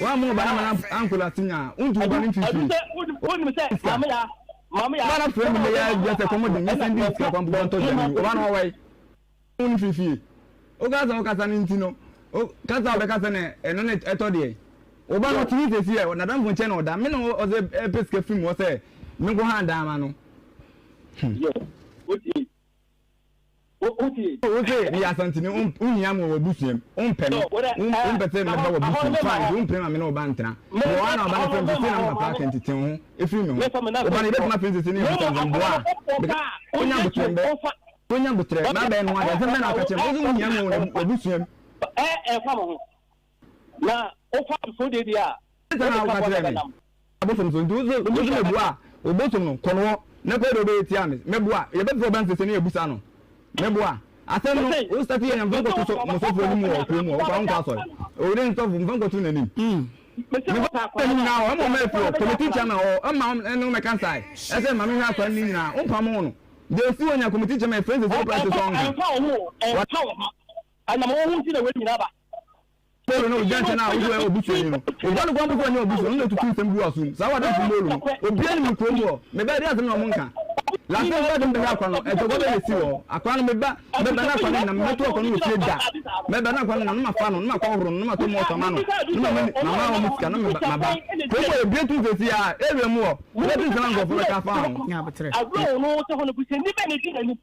wa mo ba na ankula sinya untu ba ni fifi woni me say mama ya ba na frɛ me ya just ko di me sendi ska kwa mbo to jani oba na wai un fifi o ga za o kasa ni ntino o kasa o be kasa ne eno ne eto de oba no tini tesi e na dan funche no da me no o ze peske film wo say me go ha da ma no yo okay ni asantini unhia mo wabusuam unpɛ no unpɛte me ba wabusuam fine unpɛ ma me no ba ntena wo ana ba na fɛn tete na papa kan tete ho efiri me ho oba ne betuma fɛn tete ne ho tan boa onya butre ba ba no ada sɛ me na ka kyɛ mo unhia mo wabusuam fa mo ho na o fa so de dia na o ka kyerɛ me abosom so ndu zo me bua obosom no kono na ko do be tia me bua ye be fo ban tete ne ebusa no meboa asem no o start here am vanko to mo so fo ni mo ko mo ba nko aso o re nto vanko to nanim me ba ta na o mo me fo committee chairman o ma no me kan sai ese ma me ha kwa ni na o pa mo no de si onya committee chairman friends so price so on ana mo hu ti na we nyina ba Polo no janche na wo obusu ni no. Oba no kwampo ko ni obusu no tutu nsem bi wasu. Sa wa da tumolo. Obi ani mkro mu. Me ba dia no mo nka. La se ba dum be akwa no. E to go be si wo. Akwa no me ba na akwa na me to akwa no wo da. Me ba na akwa no ma fa no ma kwa horo no ma to mo to ma no. Mama wo muska no me ba. Ko ko ebi tu se si a ewe mu wo. Me tu se na ngo fo ka fa ho. Nya betre. Agbo no to hono bu se ni be ni di na ni.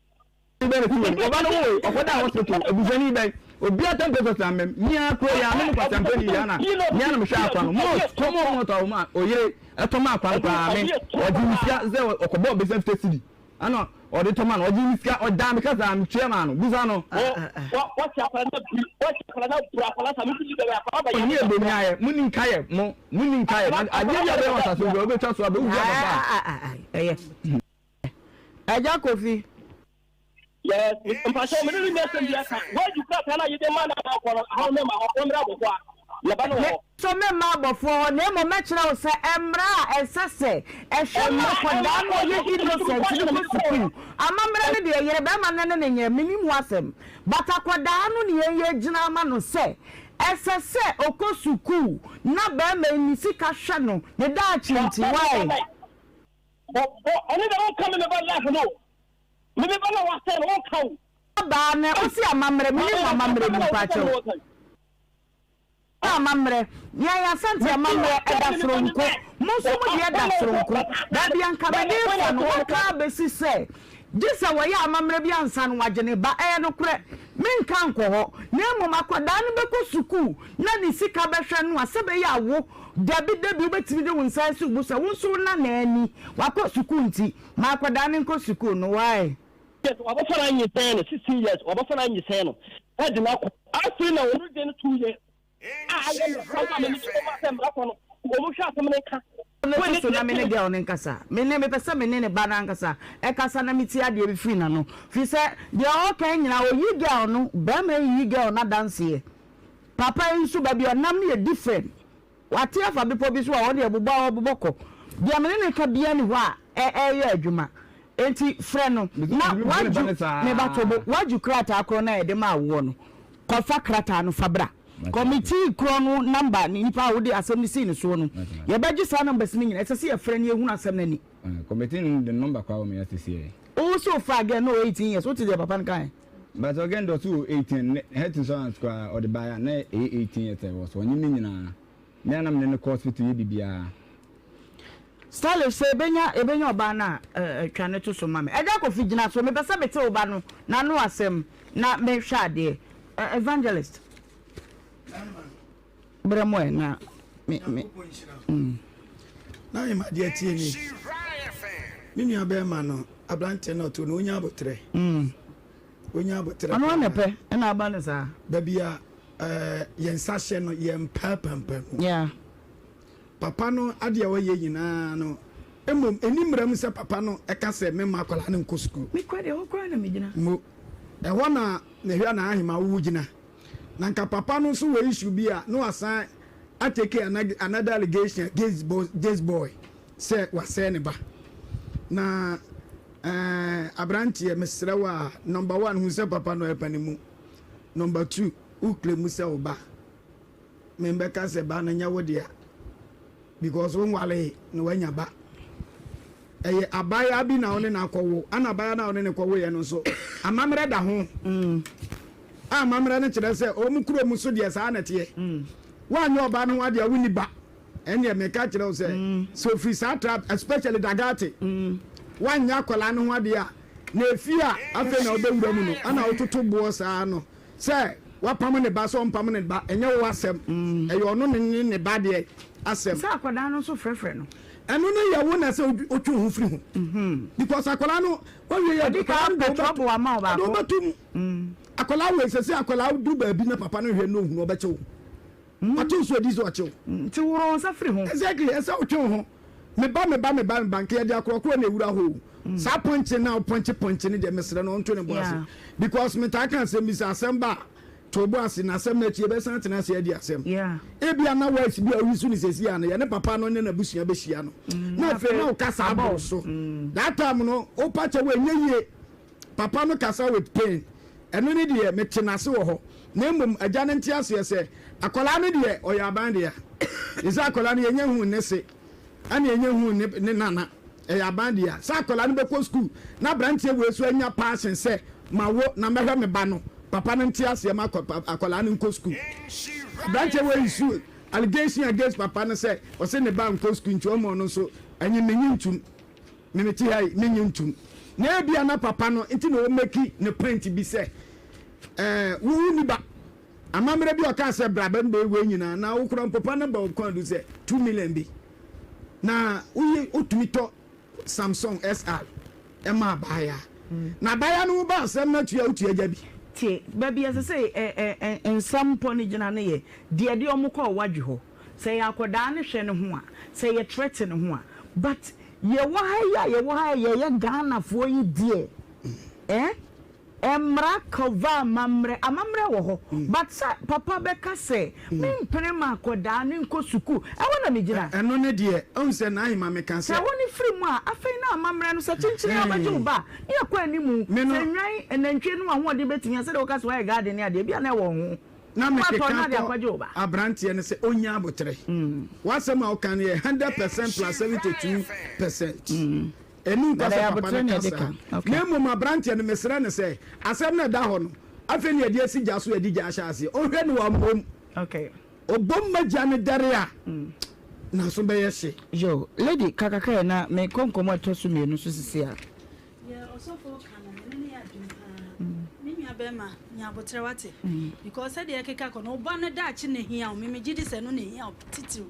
Be ni ti. Oba no wo okoda hospital ebuzani be. Obi atam peso samem nia kro ya me kwa tampeni ya na nia na me hwa akwa no mo komo mo to ma oyire eto ma akwa kwa me odi misia ze okobo be 50 cedi ano odi to ma no odi misia oda me kaza am twema no buza no what akwa na bura akwa sa me ti be akwa ba ya ni ebe ni aye muni nkaye ade ya be wasa so obe twa so abe wu ya Aja Kofi. Yes, mpasho me ni message ya ka. Why you cry na you demand akwa how me ma akwa bo kwa. Le ba no. So me ma bofo na mo me kira wo se emra esese ehwe mo koda no ye innocent ni ko sukuu. Amamra ne de yere be ma ne ne nya minim wasem. Bata koda no ne ye gina ma no se esese okosukuu na be ma ni sika hwe no ne da chinti why. Oni da won come me ba laugh no. Me be bala wa say won kaw. Ba na o si amamre mi amamre mi pa che. Amamre ya sante amamre e da fronko. Mo so mo de da fronko. Da bi anka be de fo no ka be si say. Disa wa ya amamre bi ansa no wagene ba e no kure. Me nka nko ho. Na mo makoda no be ko suku. Na ni sika be hwe no asebe ya wo. Dabi betimi de wonsa su bu se wonso na na ani. Wako suku nti. Makoda no nko suku no why? Yes, wabafana nyi sen 16 years, wabafana nyi sen no. E de na ko. Afi na wonu de no 2 years. Ya no ka me ni ko ma sem ra ko no. Wo mo hwa sem ne ka. Woni so na me ne girl ne nkasa. Me ne me pesa me ne ba na nkasa. E kasa na miti ade be free na no. Fi se de o kan nyina o yi girl no, ba ma yi girl na dance ye. Papa nsu ba bi onam ne different. Wate afa be po bi so a wo de bobba oboboko. De me ne ka bia ni ho a ye adwuma. Enti freno na waju me batobo waju krata akro na ede ma wo no kofa krata no fabra committee kro no number ni nipa wo de asem ni sin so no ye beji sa numbers ni nyina ese ye freno ye hu asem nani committee the number kwa wo me ase o so fa again no 18 years what is the papa nkan but again do 18 health insurance kwa or the buyer na 18 years was woni ni nyina me anam ne cost fit ye bibia Style say ebenya oba na twane to so mame. Eja ko figina so me pesa bete oba no na no asem na me hwa de evangelist. Bremo na me na e ma de tie ni. Ni nua be ma no abrante na to no onya abotre. Onya abotre. Ano na pe na aba ne sa. Da bia yensa hye no yem papampa. Yeah. Papa no ade wa ye nyina no emom enimram se papa no eka se me makola ne nko school Me kwade ho kwa na me gina mo e ho na hwa na ahima wo gina na nka papa no so we issue bi a no asan atake another allegation against boy se wase ne ba na abrantie mesrewa number 1 hu se papa no epanimu number 2 ukle mu se oba me mbeka se ba na nya wodia because when wale no wanya ba abaya bi na one na akwowo ana abaya na one ne kwowo ye no so amamre da ho amamre ne kire se o mu kuro mu so de sa na tie wanya oba no wade awuni ba ene me ka kire se so free sa trap especially dagate wanya akola no wade a na efi a afa na obewura mu no ana ototo bo sa no se wapam ne ba so mpam ne ba enye wo asem eyo no ne ba de asem sa akoda no so frefre no eno ne yawo na se otwu hu firi hu because akola no we ye di ka am trouble ama ba ko akola we se akola du ba bi na papa no hwe no hu no be chew atu so di so chew ti woro sa firi hu exactly esa otwu hu me ba bank ye di akorokoro na ewura ho sa ponche na ponche ne de mesre no onto ne boase because me ta kan se mi sa asem tobo ase na asem na chie be san tena se adi asem ebia na wise bia wisu ni sesi ya ne papa no ne na busua be hia no na fe na o kasa abo so that time no o pacha we nyeye papa no kasa with pain eno ne de me tena se wo ho na mmom agya no nte aseɛ sɛ akwadaa no deɛ ɔyɛ aban deɛ ɛsɛ akwadaa no yɛnyɛ hu ne se ɛna yɛnyɛ hu ne nana ɛyɛ aban deɛ sɛ akwadaa no bɛkɔ school na aberanteɛ wɔ so anya passion sɛ ma wo na mɛhwɛ me ba no papa no nte aseɛ ma akwadaa no nkɔ school aberanteɛ wɔ issue allegation against papa no sɛ ɔsɛ ne ba nkɔ school nti ɔmo no nso ɛnyɛ menyi ntum memeti ha menyi ntum na ebia na papa no nti na ɔmaki ne print bi sɛ wo ni ba amamre bi ɔka sɛ brabam be we nyina na wo kura papa no ba ɔkwan do sɛ 2 million bi na wo otumi to Samsung SR ɛma abaya na abaya no ba asɛm na tua otua gya bi tie baby as say ensam poni gina ne ye de ɔmo kɔ wadwe hɔ sɛ yɛ akɔdaa ne hwɛ ne ho a sɛ yɛ threaten ne ho a but ye wo ha ye Ghana fo yi die emra kova amamre wo ho but sa papa beka say me mpene ma akɔdaa ne nko suku ɛwɔ na me gina ɛno ne de on sɛ na ahima me kan sɛ sɛ woni free mu a afei na amamre no sɛ kyenkyere abagye wo ba ye kɔ animu sɛ nwan enantwe no ho de betumi sɛ de wo ka so yɛ garden ya de bia na ɛwɔ ho na me keka abrantie ne se onya abotre wasem a okan ye 100% plus 72% enu ka se papa ne ka na mo abrantie ne mesre ne se asem na da ho no afi ne ade asi gya so adi gya ahya ase ohwe ne wa mbom okay obom magya ne dare a na so be ye hye yo lady kakaka na me konkomo to so mienu so sisi a yeah osofo kana ne ya bema nya botre wate because said the keka ko no ba no da chi ne hia o me gidi se no ne hia titiru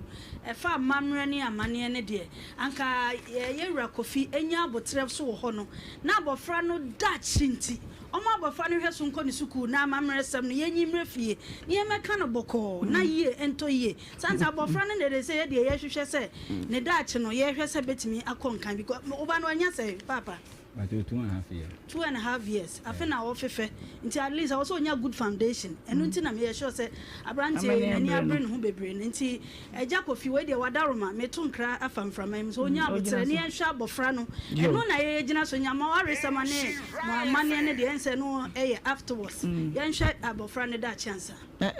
e fa mamre ne amane ne de anka ye wura kofi enya botre so wo ho no na abofra no da chi nti o ma abofra no hweso nko ne suku na mamre sem no yenyi mre fie ne meka no boko na ye ento ye santa abofra no ne de se ye de ye hwehwe se ne da chi no ye hwe se betimi akonkan because oba no anya se papa but 2.5 years 2.5 years afi na ofefe nti at least also nya good foundation enu nti na me sure say abrante ani abre ne ho bebre nti eja kofi we de wadaroma meto nkra afamframa so nya abotre ne enhwa abofra no enu na ye gina so nya ma waresama ne ma mane ne de ense no eye afterwards ye nhwa abofra ne da chance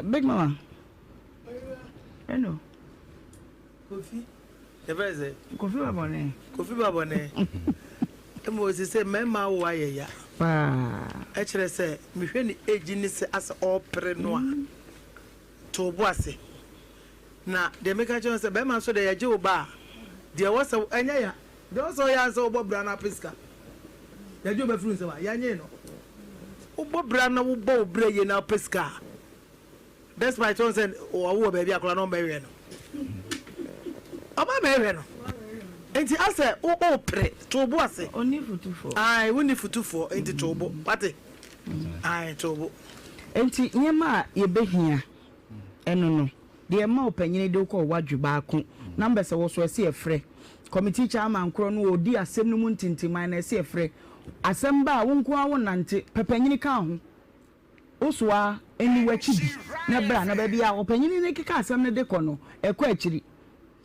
big mama eno kofi ebeze kofi babone emo se mema wo ayeya e kire se mehwe ni agi ni se as opre no a to bo ase na de meka chon se be ma so de ye je wo ba de wo se anya ya de wo so ya se wo bobra na piska ya je be fru se wa ya nye no wo bobra na wo bo obra ye na piska despite chon se wo be bia akora no be we no aba be we no enti ase o pre tobo ase oni futufo ai woni futufo enti tobo pate ai tobo enti nyema ye behia eno no de ma opanyine de ko wadwe baako number se wo so ase efre committee chairman kro no odi asem no mu ntintiman na ase efre asem ba wonko awo nante pepanyine ka ho osua eni wachi bi na bra na ba bia opanyine ne keka asem ne de ko no ekọ akiri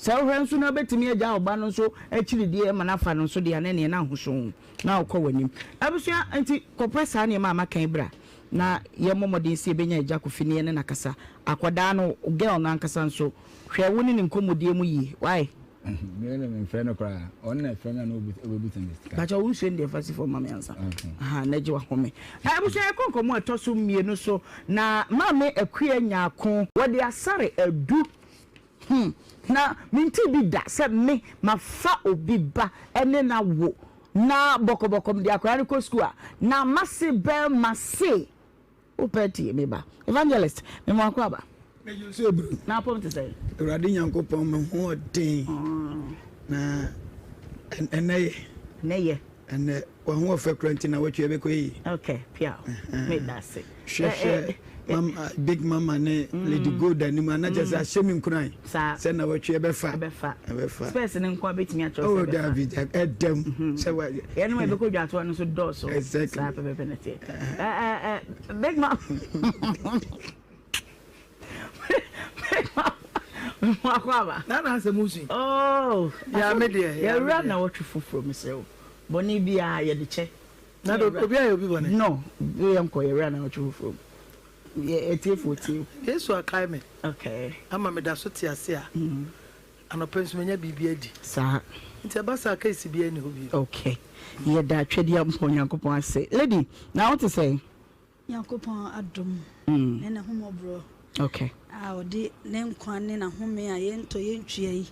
sa hwensu na betimi agya oba no so akiri de ma na fa no so de ane ne na hoso na okọ wanim abusua anti kopresa ne ma makan bra na ye momodin se benya agya kofini ne nakasa akoda no girl na ankasa nso hwe woni ne nkomodie mu yi why me me friend no kra on na friend na obi tindisika ba cha wo nso ndie fasi for mama ansa aha na gye wa home abusua konkomo atoso mienu so na mama akua nyaako wode asare adu na minti bi da se me mafa obi ba ene na wo na bokoboko mdi akwa ni ko school na mase be mase opeti me ba evangelist me mo akwa ba me you say bro na pom te say urade nyankopon me ho den na eneye ene wa ho fe kranti na watwe be ko yi okay pia me da se mama big mama ne lady gold ani ma na just ashemi nkran se na watwe be fa space ne nkwa betimi a cho se oh david edem se wa ye no be ko dwato no so do so sa pepe penete big mama Makwaba. Na se musu. Oh, ya me de. Ya ra na watwe foforo me se o. Boni bia ye de che. Na do obi ayo obi bone. No, we am ko ye ra na watwe foforo. etie 14 yesu akai me okay ama me da so te ase a anope nso menya bibia di sa nti abasa case bia ni hobi okay ye da twedi ampo Nyankopon ase lady now what to say Nyankopon adom na homobro okay odi ne nkwane na home a yento yentua yi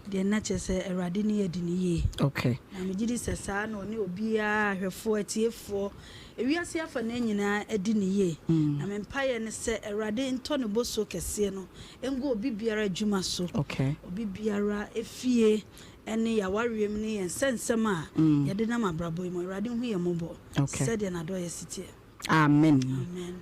de na chese erade ne yedi ne ye okay na me gidi sesa na oni obi a hwefo atiefo ewiase afa na nyina edi ne ye na me mpaye ne se erade nto ne boso kese no engo obi biara adwuma so okay obi biara efie ene ya wariem ne yensensem a yede na mabrabo mo erade hu ye mobo se de na do ye sitie amen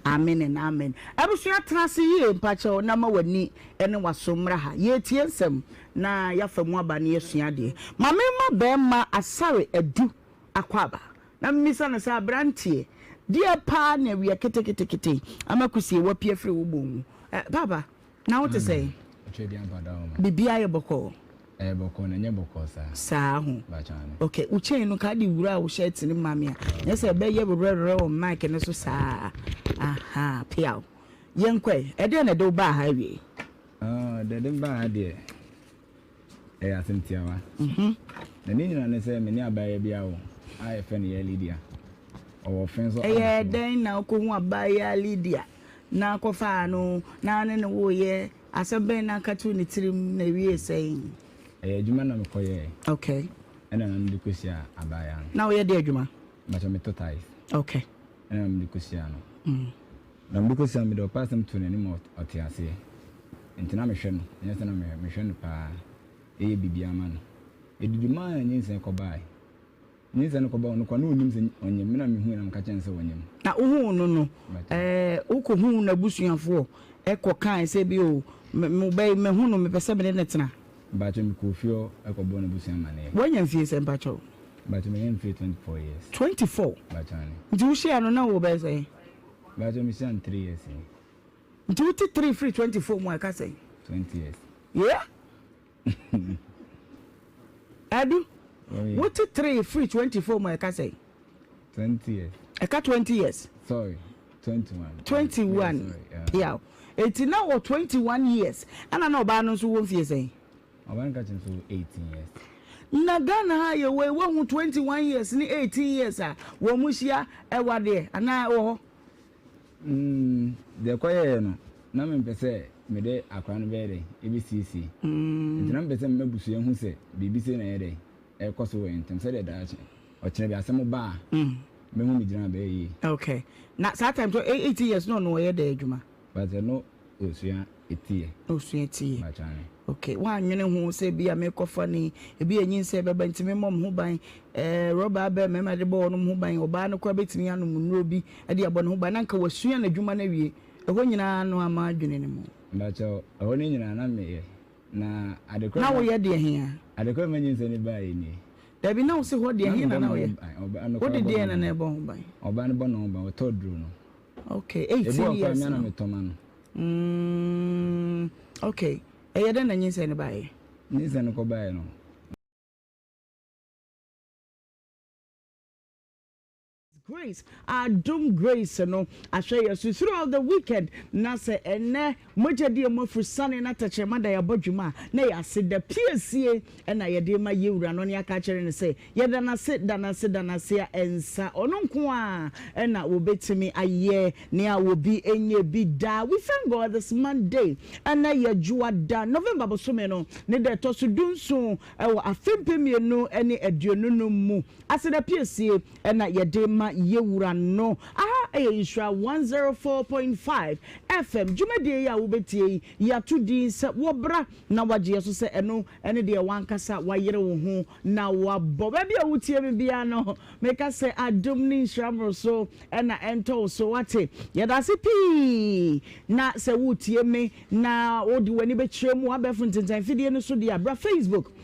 amen and amen abusua trase ye mpacho na ma wani ene wasomra ha ye tie nsem na yafa mu aba ne yesua de mama ma be ma asare adu akwaba na mmisa na sa brantie die pa na wi kete amakusie wapie fre wo bomu baba na what to say chedi ambada o bibia ye boko boko na nye boko sa hu bachane okay uche no ka di wura wo shirt ni mama ya nyese be ye bebrere o mic ne so sa aha piao yenkwe ede na de ba ha wie de ba ha de asentia wa na ni nyina ne se me ni abaye bia wo ai fe ne Lydia o fenzo den na ko hu abaye Lydia na ko fa no na ne wo ye asebe na katu ni tirim na wie sein adwuma na mekoye okay ena na ndikosia abaya na wo ye de adwuma macho metotai okay ena ndikosia no na ndikosia me do pasam to nani mo otiase entina mehwe no nyese na mehwe no pa bibia ma no eduduma nyinse ko bai nyinse no ko ba no kwa no onim se onyem na mehu na mka chense onyem na uhu no uko hu na busuafo eko kan se bi o me bai me hu no me pese me ne tena bacho mi kofio ekobo na busia mane wonya mfie se bacho bacho me mfie 24 years 24 bacho ani nti wo share no na wo be say bacho mi san 3 years nti wo 3 free 24 mo aka say 20 years yeah adu wo 3 free 24 mo aka say 20 years aka 20 years sorry 21 yeah eti na wo 21 years ana na oba no so wo mfie say oban ka chenso 18 years na Ghana ha ye we wo 21 years ni 18 years a wo muhia ewade ana wo de koye no na me pese me de akwa no bere ebcc ntina me pese me busu ehu se bibi se na yede ekoso we ntem se de daache o kire bi asem ba me hu mi gina be yi okay na that time so 80 years no no ye de adwuma but no osua etie machane okay wa nwene hu se bia me kofa ni ebi enyin se beba ntime mom hu ban roba ba me ma de bo no hu ban oba no kwa betimi anu munuro bi e de abo no hu ban nanka wasua na adwuma na wie eho nyina no ama adwene ne mo bacho eho ni nyina na me ye na adekwa na wo ye de hia adekwa manyin se ni ba ye ni da bi na wo se ho de hia na wo ye wo de de na na ebo hu ban oba no bo no ba wo todru no okay 18 years na me toma no okay eyede na nyinse ne bae nyinse no ko bae no grace adum grace no ahwe yesu throughout the weekend na se ene mojade mo frusane na tache mada ya bodwuma na ya se da piesie na ye de ma yewura no ne aka kire ne se ye da na se ya ensa ono nko a na obetimi aye ne a obi enye bi da we thank God this Monday and na ye juada November bosome no ne de to so dunso e wo afempemienu ene aduonu no mu ase da piesie na ye de ma yewura no Nhyira 104.5 FM jumade ya wobetie ya tudi se wobra na waje so se eno ene de wankasa wayere wo ho na wabo ba bia wotie me bia no meka se adom ni Nhyira so na ento so wate yeda se pi na se wotie me na odi wani be kiremu abefo ntentan fidie no so dia bra Facebook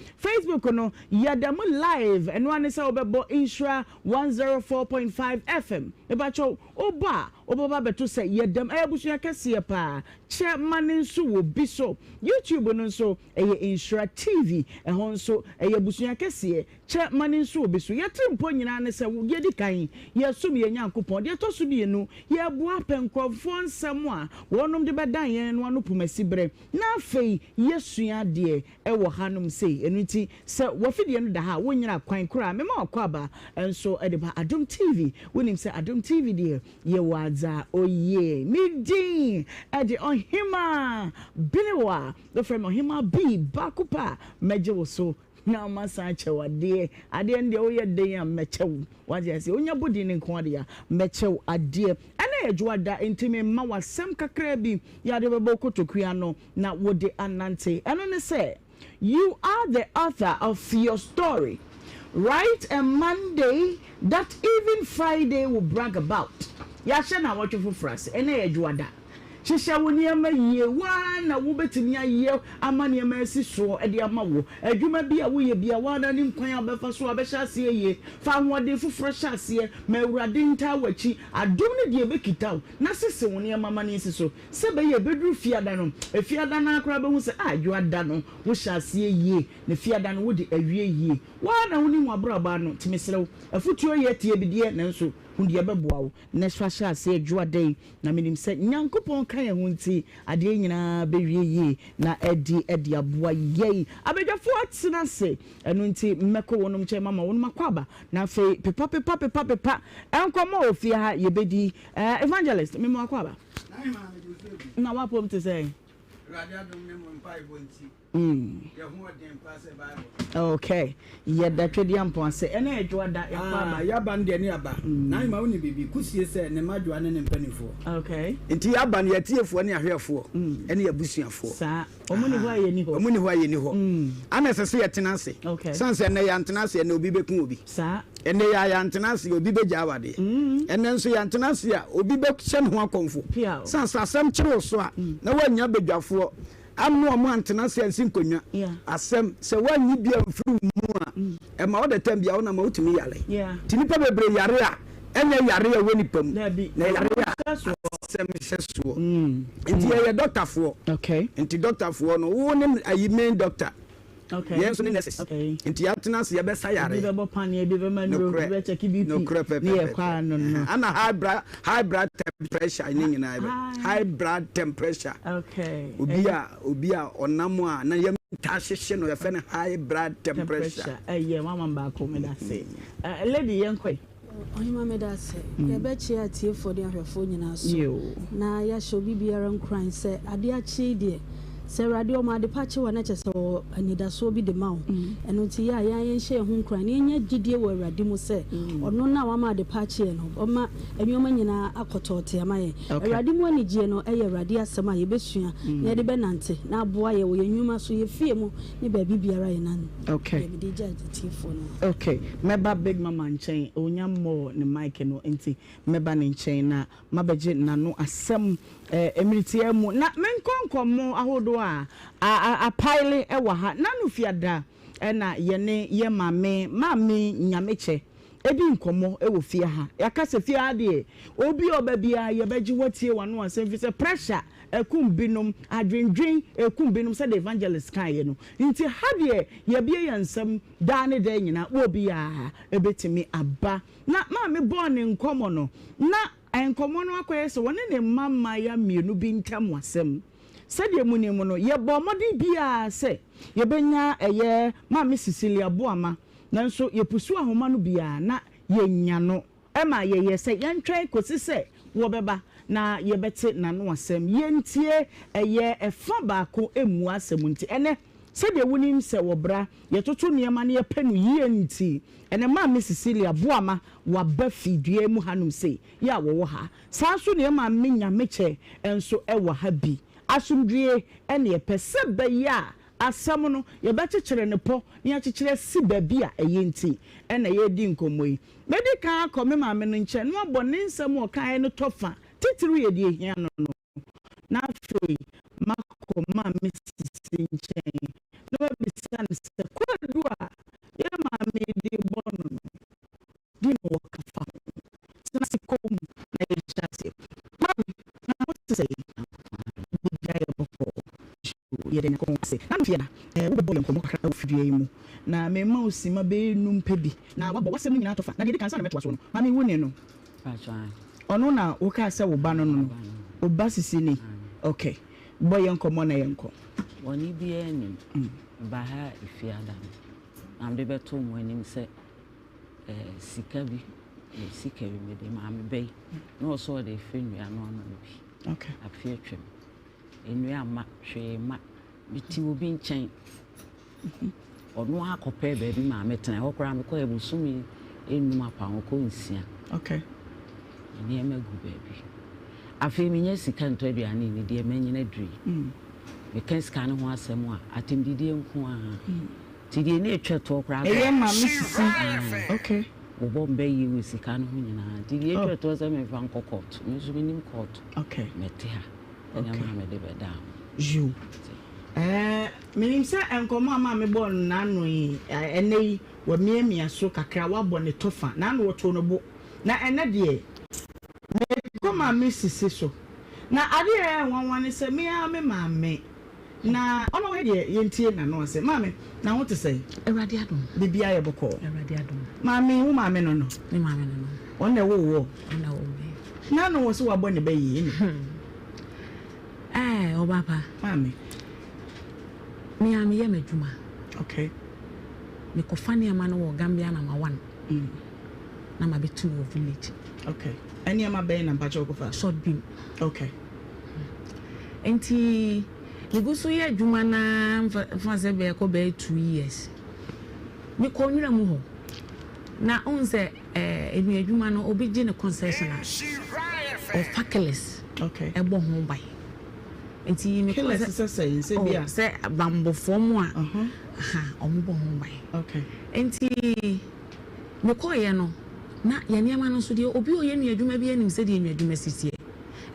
no yeda mo live eno ane se obebo Nhyira 104.5 FM ebacho oba oboba beto say yedam abusua kese pa chairman nso wo bi so YouTube no nso Nhyira TV ehon nso abusua kese chairman nso wo bi so yetimpo nyina ne se yedi kan yesum ye nyankopon de to so bi enu ye boa penkrofo nsam a wonom de bedan yen no ano pomasi bre na afei yesua de ewo hanom sei enuti se wofidie no da ha wonyira kwan kura me ma akwaba enso e de ba Adom TV wonim se Adom TV de ye waza oye midin e de Ohemaa Benewaa the from Ohemaa B bakupa meje wo so na masa chewa ade nde oye de ya mechew waje se onya bodi ne nko ade ya mechew ade ana ejuada intime ma wasem kakra bi ya de bebo kotokua no na wode anante eno ne say you are the author of your story. Write a Monday that even Friday will brag about. Yasha na watch for frase ene ejuada shisha woniema ye wa na wo betimi aye amane ma si so e de amawo adwuma bia wo ye bia wa na nim kwan abefa so abehya ase ye fa nwode fufuro hya ase ma awurade nta wachi adom ne de bekitaw na sese woniema mane si so se be ye bedru fiada no efiada na akra be hu se adwoada no wo hya ase ye ne fiada no wo de awie ye wa na woni mu abraba no timisrew afutuo ye tie bidie nanso hundi abeboawo na hya ase adwoada na menim se nyankopon kan hunti ade nyina bewie ye na edi aboa ye abedwafo atsena se enu nti mmeko wonum che mama wonum akwaba na fe pepa enkomo ofia ha yebedi evangelist memo akwaba na wapom te say okay yeah that trade yampo say ene edwada yakwaba yaban de ne aba na ma woni bibi kusie se ne madwa ne mpanifo okay nti yaban yatiefo ne ahwefo ene yabusuafo sa omuni ho aye ni ho ana sese yetenase sanse ne yantenase ne obi bekun obi sa ene ya yantenase obi beja awade ene nso yantenase a obi bekye ne ho akonfo sanse asem kire so a na wanya bedwafo amno mo antena se ansin konwa asem se wanyi bia mfiri mu a e ma wode tam bia wona ma utumi yare tinipa bebre yare a enye yare a woni pam na yare a asem hyeso nti ye doctor fo nti doctor fo no wo ne ayi main doctor yes ni nurses nti atena se ye be sa yare be pan ye be mandro be check BP ne kwa no ana high blood temperature ni nyina be high blood temperature obi a onam a na ye ta hyehye no ye fe ne high blood temperature mama ba ko me da say lady yenkoi Ohemaa me da say ye be chi atie for the ahwefo nyina so na ya show bibiara nkran say ade achi de se radio ma de pache wa na chese o anida so bi de ma o eno ti ya yen hye hu nkran ne nya gidie wa awurade mu se ono na wa ma de pache no o ma enwoma nyina akotote amaye awurade mu ani gie no eye awurade asema ye besua ne de benante na aboa ye wo yenwuma so ye fie mu ne ba bibiara ye nan ye de jaji tifo no meba big mama nchen onya mo ne mic no enti meba ne nchen na mabeje nano asem emiritie mu na menkonkomo ahodo a pile ewa ha nanu fiada na ye mame nyameche edi nkomo ewo fie ha yakase fie ade obi obabia ye beji watie wano asem fi se pressure ekum binum adwendwen ekum binum se the evangelist kan ye no nti hade ye bie yansam da ne da nyina obi a ebetimi aba na mame born nkomo no na enkomo no akoye se woni ne mama ya mienu bi ntam wasem sede muni mu no ye bo modi bia se ye benya eye mama Cecilia Boama nanso ye pusu ahoma no bia na ye nya no ema ye se yentwe kosi se wo beba na ye bete nano asem yentie eye efa baako emu asem nti ene sede wunim se wo bra ye toto niema na ye panu yie nti ene mama Cecilia Boama wa ba fidue mu hanum se ya wo ha sanso niema menya meche enso ewo ha bi asumdue ene ye pese ba ya asam no ye bekyekere ne po ne akekere si ba bi a eyenti ene ye di nkomoi medical akome maame no nche no abone nsam o kan no tofa titiru ye di ehia no na afei mako maame sisi nche no be san se kwadu a ye maame di bono di no wakafa sana sikom na ye chase de ko se na mfia na wo bɔ yɛnkomo kakra ofidie yi mu na me ma osima be num pedi na wabɔ wasɛm nyina atofa na de kan sa na meto so no ma me woni no ɔno na wo ka sɛ wo ba no no wo ba sisi ni okay bɔ yɛnkomo na yɛnko woni bi enim ba ha ifiada am de beto mo anim sɛ sika bi me de ma me bɛyi na ɔso de fenua no ama bi okay afie twem enua ma hwe ma biti obi nkyɛn ɔno akɔpɛ baabi ma me tena hɔ kora me kɔ ebusumi enum apa ho kɔ nsia okay ni ema gu baabi afie me nya sika ntɔ aduane ni de ma nyina duri me kan sika no ho asɛm a atemdidie nko a ti de ne etwa to kora ɛyɛ ma me sisi okay wo mbe yi we sika no ho nyina ti de etwa to sɛ me fa nkɔ court me so me nim court okay mete ha ɛna ma me de bɛda you menim sɛ enkomo ama me bɔ na no yi ɛnɛ yi wa miamia so kakra wa bɔ ne tofa na no woto no bo na ɛnɛ de me koma me sisi so na ade wanwan sɛ me a me maame na ono we de yentie na no sɛ maame na wo te sɛ awurade adom bibia ye bɔkɔ awurade adom maame wo maame no me maame no ona wo ona wo na no wo so wa bɔ ne bayi ni obapa maame me am ye madwuma okay me ko fani ama no wo Gambia na ma 1 na ma betu wo village okay any ama bɛyi na mpacho ko fa short beam okay enti me go so ye adwuma na fa se be ko be 2 years me ko nwura mu ho na on se enu adwuma no obi gi ne concession of faculties okay ebo ho bai enti me ko se bia se bambo form a ombo ho bai okay enti me ko ye no na ya niama no so de obi o ye nu adwuma bi anim se de nu adwuma sisie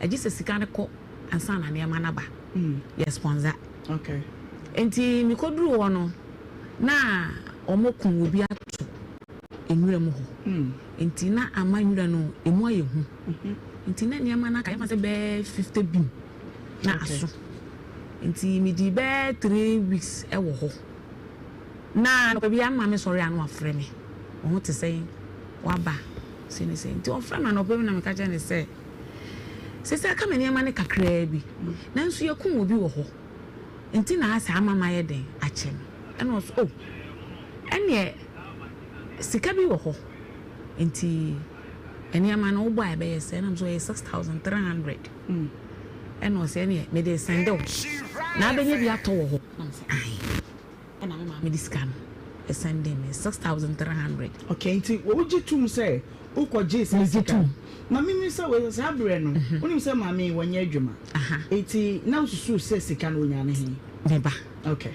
agi se sika ne ko ansa na niama na ba yes sponsor okay enti me ko duru wo no na omokun obi ato enwura mu ho enti na amanwura no emu aye hu enti na niama na ka ya se be 50 bim na aso enti mi di be 3 weeks e wo ho na no bi ama me sori anu afre me wo te say waba sini say enti ofra na no be na me ka je ne say sese ka me niama ne kakra bi na nso ye kun obi wo ho enti na asa amama ye den ache no e no so ene sika bi wo ho enti eniama no wo ba be ye say na so ye 6300 and was any me de send out na benye bi ato wo ho na say ai na me discount send them 6300 okay nti wo gi tum say ukoje sika ma mimi say we say abre no onim say ma me wanya adwuma enti na ususu say sika no nya ne he me ba okay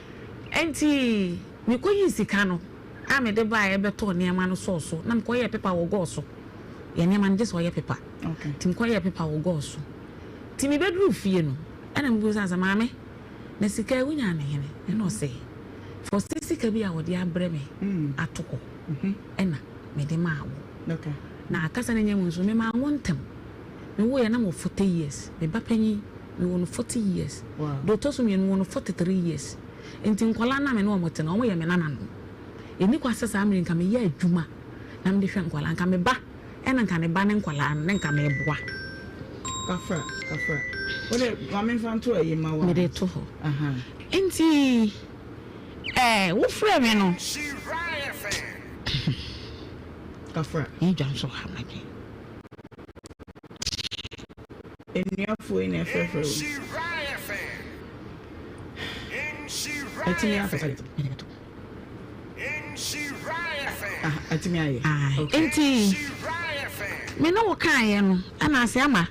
enti me ko yi sika no a me de ba e beto ne ma no so na me ko ye paper wo go so ye ne ma nje so ye paper okay tim ko ye paper wo go so timi bedru fie no ana mbu sa maame na sika wunya ne hene e no say for sika bi a wodi abre me atoko ena me de ma wo okay na akasa na nyemu nso me ma wontem me wo ye na mo 40 years me ba panyi me wo no 40 years do to so me no 43 years enti nkola na me no mo te na o mo ye me nana no eni kwa sesa amri nka me ye adwuma na me de hwe nkola nka me ba ena nka ne ba ne nkola ne nka me boa kafra ode mama fanto ayi ma wa me de to ho enti wo frɛ me no kafra jan so ha ma ke eniafo ina fefero etimi afesa etimi aye enti me no wo kan ye no ana ase ama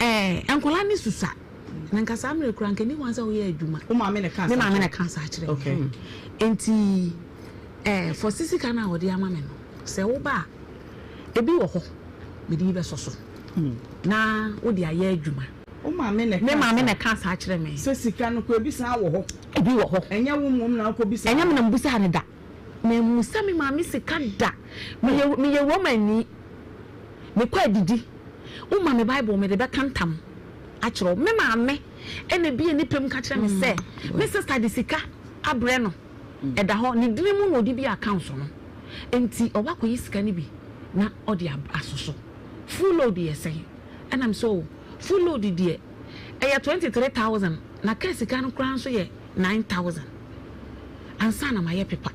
enkola ni susa na nka sa amre kura nka ni wansa wo ye adwuma o ma me ne kan me ma me ne kan sa akire okay enti for sisi kana wo de ama me no se wo ba ebi wo ho me di be soso na wo de aye adwuma o ma me ne kan sa akire me se sika no ko ebi sa wo ho ebi wo ho enya wo mum na ko bi sa enya me na mbusa ne da me musa me ma me sika da me ye wo mani me kwa didi uma me bible me de be kantam akiro me ma me ene bi ni pem ka kire me say me sister de sika abre no eda ho ni dirimu no di bi account no enti oba ko yisika ni bi na odi asoso full load say and I'm so full load die 23,000 na ka sika no kran so ye 9,000 ansa na maye pepa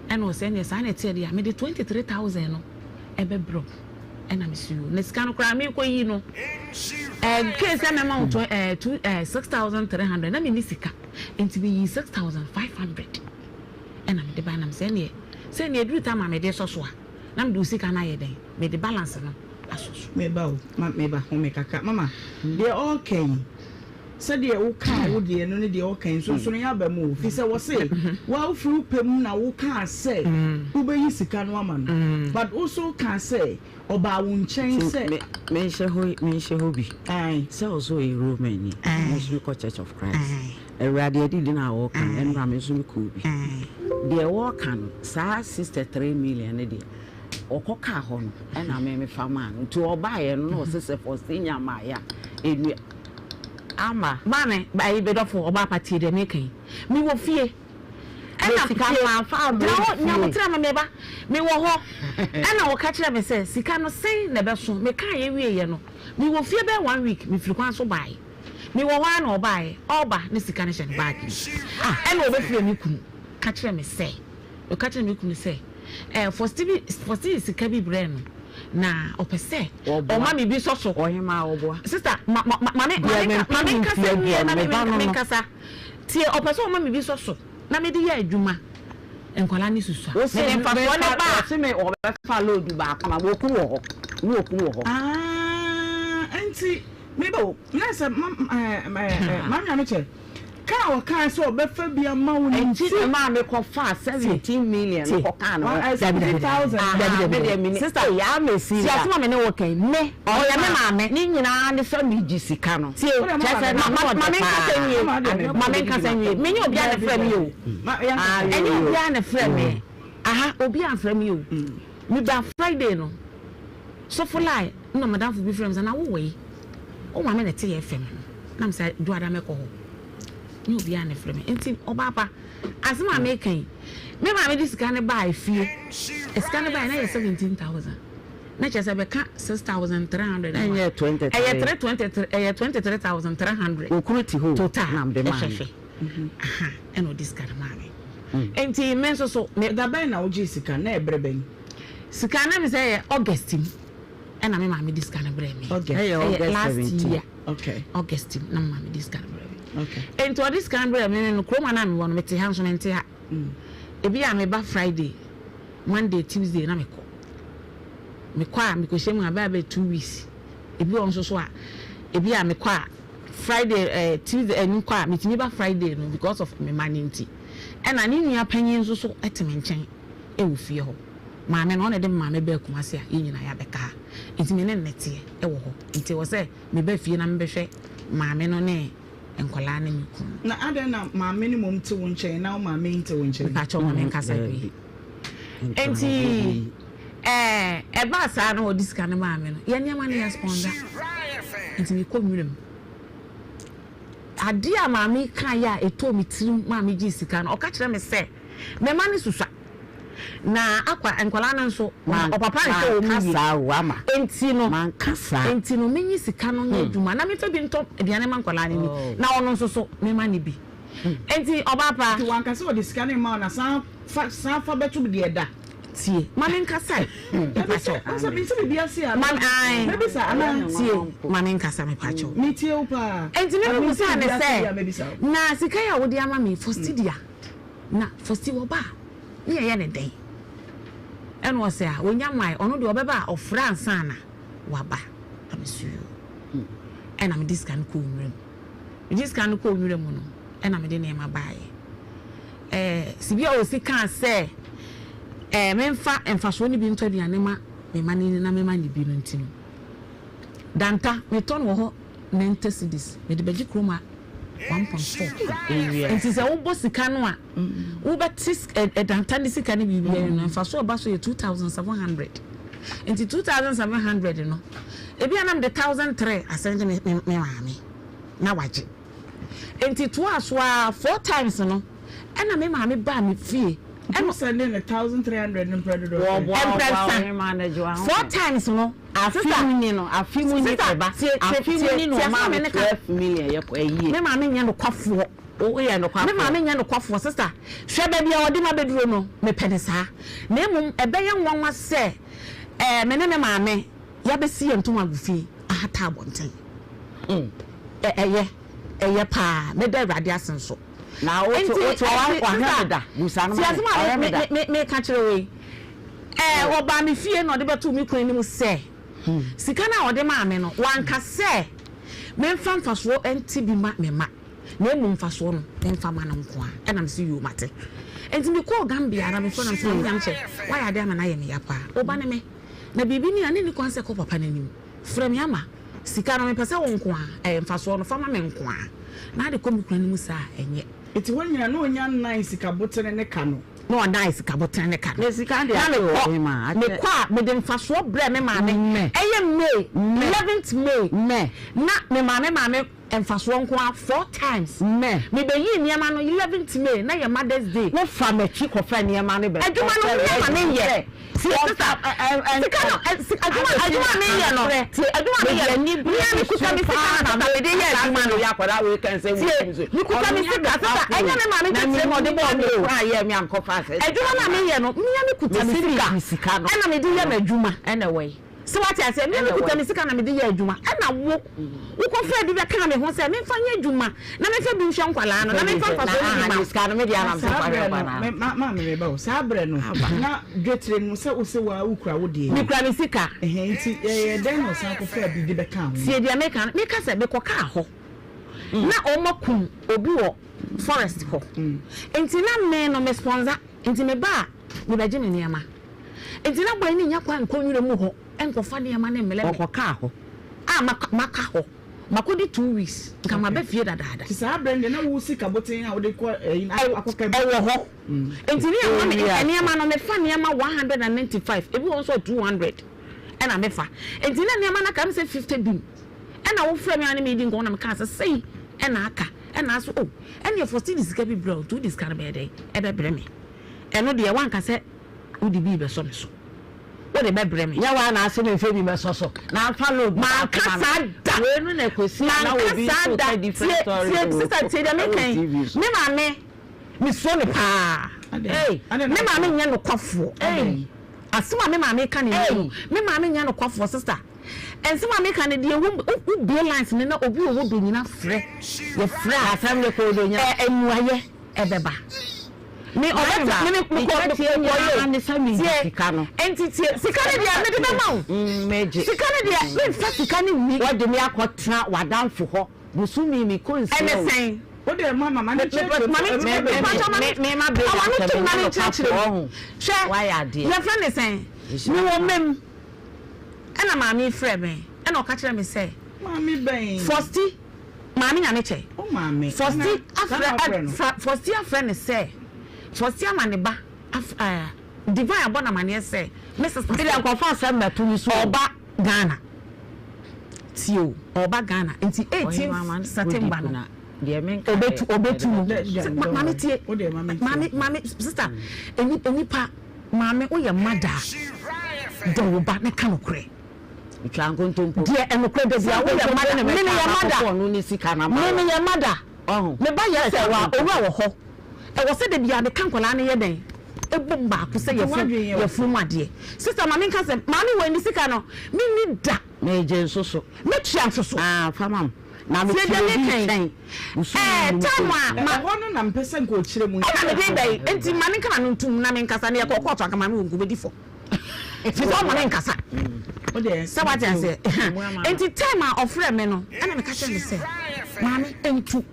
and was saying yes I tell you me the 23,000 no ebe bro and I'm sure na sika no kran me ko yi no case am amount 6,300 na me ni sika enti be 6,500 and I'm the ban am saying ye say ne do time me dey so so na me do sika na ye den me the balance no asoso me ba ho me kaka mama they all came said the okay wo de no de okay so no ya ba mu fi say wo say wa fru pem na wo ka say wo be yi sika no ama no but also can say oba wo nchen say me she ho bi say also a Roman ni Muslim Church of Christ erade di na wo kan enra me so ko bi de wo kan sa 63 million de okoka ho no na me fama nto oba ye no se for senior maya enu ama mame ba ibedofo oba party de mekan mi wo fie ana sika ma fa do nya mutra ma meba mi wo ho ana wo ka kire me se sika no sen na be so me kan ye wie ye no mi wo fie be 1 week mi firi kwan so bai mi wo ho ana obai oba ne sika ne hye bag ana obe fie mi kunu ka kire me se o ka kire me kunu se for Steve sika bi brand na opese o ma mi bi so Ohemaa oboa sister mama kasa tie opese o ma mi bi so na me di ya adwuma enkwala ni susua me dem fa so na ba se me o be fa load ba ma wo ku wo ho anti me bo na say mama no che ka o ka so be fa bia ma wo ni ti ma me ko fa 17 million ko ka no 70,000 sister ya me si si asema me ne wo kan me o ya me ma me ni nyina ne fa mi ji sika no ti just ma me ka sanwie me nyi obi a ne fra mi o enyi obi a ne fra mi aha obi a fra mi o mi ba Friday no so for lie no madam for be friends na wo we o ma me ne te FM na me say do ada me ko ho ni obi a ne fra mi enti obaba asema me kan me ma me dis kan buy fie scan buy na 17,000 na chese be ka 6,300 na ye 23 23,300 okuruti ho total na me ma aha eno dis kan ma me enti men so me da ben na oji sika na ebreben sika na me say August ena me ma me dis kan bre me last year okay August na ma me dis kan bre okay enti dis kan bre me no kroma na me won me te ha so me te ha ebi a me ba Friday Monday Tuesday na me ko a me ko shemu aba 2 weeks ebi on so a ebi a me ko a Friday Tuesday enu ko a me timi ba Friday no because of me maninti ena ni nua panyin so eteme nchen e wo fie ho maame no na de maame ba kumase a yenyina ya beka ntimi ne nete e wo ho nti wo se me ba fie na me behwe maame no ne enkola na me kun na ada na maame ni mom te wo nchen na maame nte wo nchen pa cho maame nkasa bi enti e ba sa na odi sika na maame no ye nyama na responda enti me ko nwurem ade a maame kan ya eto mi tirim maame ji sika no o ka kire me se me ma ni susua na akwa enkwala na nso na opapa nso o mi kasa wama enti no man kasa enti no menyi sika no nya duma na me to bi nto ediane man kwala ni na ono nso so me ma ni bi enti obapa ti wan kasa o di sika ni ma na san fa betu bi de da tie mame nkasa pacho asa bi se bi ase a man ai maybe sa ana tie mame nkasa me pacho mi tie o pa enti me ko sa ne se na sika ya wo di ama me for studia na for sti wo ba ni ye ne den en wo se a wonya mai ono de obeba of France ana waba amesuyo en am diskan ko nwurem no en am de ne ma baaye sibia o sika se memfa emfaso ni bi nto aduane ma me mani na me mani bi no ntino danta me ton wo ho 90 cedis me de beji kroma 1.4 enti se wo bo sika no a wo betis danta ni sika ni bi no emfaso oba so ye 2,700 enti 2,700 no ebi anam de 1,300 asente me maame na waje enti to aswa 4 times no ena me ma me ba me fie I'm sending 1,300 in credit. 4 times no afimuni no afimuni eba afimuni no ma 12 million ye kwa yi me ma me nya no kwafo o ye no kwafo me ma me nya no kwafo sister hwe ba bia odi ma beduro no me pede saa na emum ebe ye nwanwa se me ne me ma me ya be si entum agufi ahata abonten eye pa me da awade asenso na o wa da busa no me ka kire we oba me fie no de beto me kwan ni mu se sika na ode ma me no wanka se me mfa so enti bi ma me ma na emu mfa so no mfa ma na nko a na me se yo mate enti me ko Gambia na me fo na so nyam che wa ya de ama na ye me ya pa oba ne me na bibi ni ane ni kwanse ko papa nanim frem ya ma sika no me pese wo nko a mfa so no fa ma me nko a na de ko me kwan ni mu sa enye eti wonyina no nya nice ka botere ne ka no no nice ka botere ne ka ne sika de ma me kwa me de mfa so bre me ma me eye May 11th May na me ma me mfa so nko a 4 times me be yi niam no 11th May na ye Mother's Day no fa me chi ko fa niam no be aduma no me ye aduma me ye no aduma me ye ni me kuta mi sika na me de ye aduma no ya kwara we kan say mi kuta mi sika sasa enye me ma me tete mo de bo me fra ye me am ko fa say aduma na me ye no me kuta mi sika no na me de ye na aduma anyway so what I say me kuta mi sika na me de ye aduma na wo ko fa bi be kan me ho say me fa ye aduma na me fa bi nhwe nkwala no na me fa so ni sika no me dia na me fa ba ma me ba o sabre no na dwetre no se o se wa ukura wo de me kura mi sika nti den no sa ko fa bi de be kan sie dia me kan me ka say be ko ka ho na o makum obi wo forest ho enti na me no me sponsor enti me ba me ba gine niama enti na boy ni nya kwa nkonwure mu ho enko fa niama na mele me ko ka ho maka ho makodi 2 weeks nka ma be fie dada ti sa brand na wo sika boten a wo de ko akoka ewo ho enti ni niama no me fa niama 195 ebi won so 200 ena me fa enti na niama na kam se 50 bim ena wo fra me ani me di nko na me ka sei ena aka ena so ena for still sika bi bro to this kind be dey e be bre me eno de wan ka se wo di bi be so me so wo de be bre me ya wa na ase me fe bi me so na fa load ma ka sa da we no na kwesi na wo bi so ka different story sister say dem me ma me so ne pa me ma me nya no kwafo asema me ma me ka ne me ma me nya no kwafo sister ensema me ka ne de wo be lines ne na obi wo do nyina frɛ ye frɛ asam ne ko do nyina enuaye ebeba me obeta me ko ne sami sika no entity sika ne dia me de be ma meje sika ne dia me fa sika ne wi wo de me akɔtra wadanfo hɔ busumi mi ko nsi ɛnesen o de mama me church why are they your friend is saying me wo mem ana mami frɛ me ana o ka kire me say mami ben Fosti mami nya me che o mami Fosti Fosti a friend say Fosti amane ba divine abona mane say Mrs. Ile akwafa asem metu ni so oba Ghana tio oba Ghana nti 18 September no obetu mami tie mami sister eni pa mami o ye mada do ba ne kan okre twanko ntompo die enokre de dia o ye mada me ya mada no ni sika na ma me ya mada me ba ye se wa owura wo ho e wo se de bia me kan kola ne ye den ebom ba ko se ye fu made sister mami kan se mami we ni sika no me ni da me je nsoso me tua nsoso famam na me time ma wono na mpese nko ochire mu na me dey dey enti mami kan no ntum na me nkasa ne ye ko to aka mami wongu bedi fo fi so mo ne nkasa o de se what I say enti time a ofre me no na me ka tell me say mami entu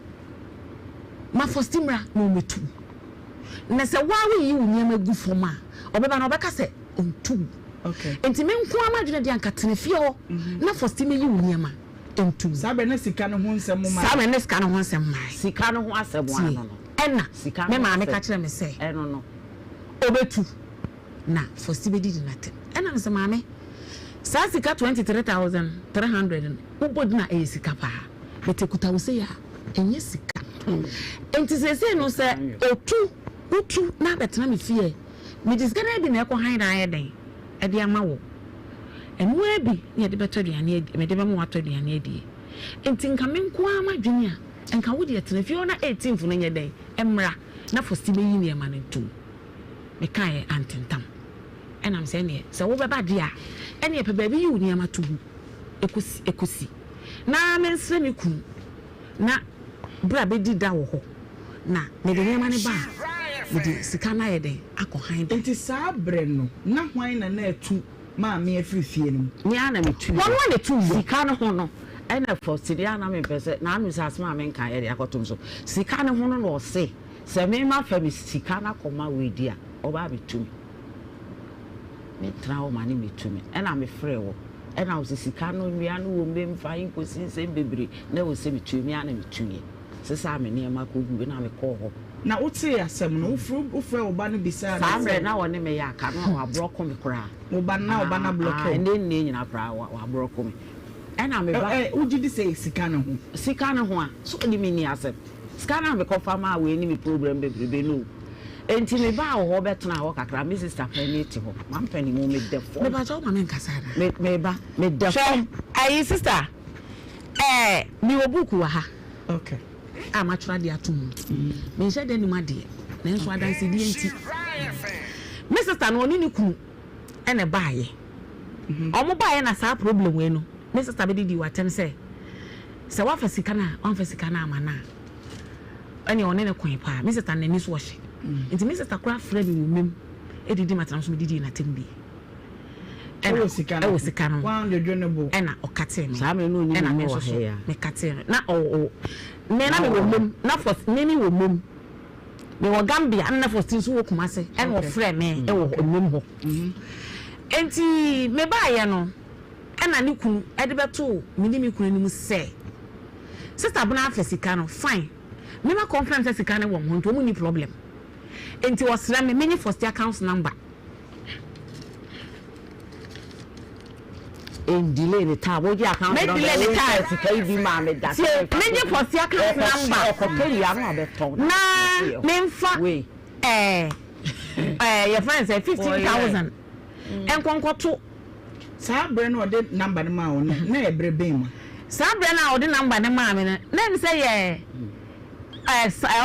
ma fostimra no metu na se wa we yi woni amagu fom a obeba na obeka se ontu okay enti me nko amadwene de anka tene fie ho na fostim yi woni ama entu sabe na sika no ho nsem ma sabe na sika no ho nsem mai sika no ho asem ano no ena me ma me ka kire me say eno no obetu na fostim be di na te ena me se ma me sa sika 23,300 ubodi na e sika pa betekuta wo se ya enye sika enti sese no se otu na betena me fie me disgana bi na ekọ han na ayeden e de ama wo enu abi ne de beto duane adi me de be mo wato duane adi enti nka me nko ama dwene a nka wo de etena fie na 18th no nye den emra na fosti be yi ne ma ne ntum me kai antentam enam se ne se wo be ba de a ene pe ba bi yi ne ma to ekusi na me nsre me kun na bra be di da wo ho na me de ne ma ne ba me de sika na ye den akọ han de enti saa bre no na hwan na etu ma me afifie no ni ana me tu won wa ne tu sika no ho no ena for sidia na me pese na anu sa asma me nka ye de akotom so sika no ho no no se se me ma fa me sika na koma we dia oba be tu me trawo mani me tu me ena me frɛ wo ena wo sika no nwia no wo me mfa yin kosi se bebre na wo se me tu me ana me tu ye sesa me ne ma ko gu na me kɔ ho na wote asɛm no wofrɛ wo ba no bisa na samre na wone me ya ka no wa broko me kura wo ba na block ene ne nyina pra wa broko me ena me ba wogi di sɛ sika no ho a so di me ni asɛm sika na me kɔ fa ma we ni me problem bebrebe no enti me ba ho betena ho kakra me sister penity ho ma mpani mo me defo me ba jo ma me nkasa da me ba me defo ayi sister mi obuku wa ha okay amatura de atum me nse de ni ma de na nso adanse die enti me sister no oni ni ku ene baaye omo baaye na sa problem we no me sister be di watem se wa fasika na on fasika na amana ene one ne kwan pa me sister na ni so hye enti me sister kura frɛ me mem edidi matram so me didi na tembi ewo sika no 100 dwenebo ena okate me sa me no ni ena me so me kate na me na me wo mem na for me wo mem me wo Gambia na for tin so wo Kumase ena wo frɛ me e wo mem ho enti me ba ye no ena ni kun e de beto me ni me kun ni mu se sister buna afa sika no fine me ma confirm say sika ne wo ho nto mu ni problem enti wo sra me ni first account number en delay the time wo account number me delay the time sika bi ma me da me ni first account number ko pay ya no abeto na me mfa your friend say 15,000 enkonkoto saa bre no de number ne ma wo na e bre ben ma saa bre na wo de number ne ma me na me say ye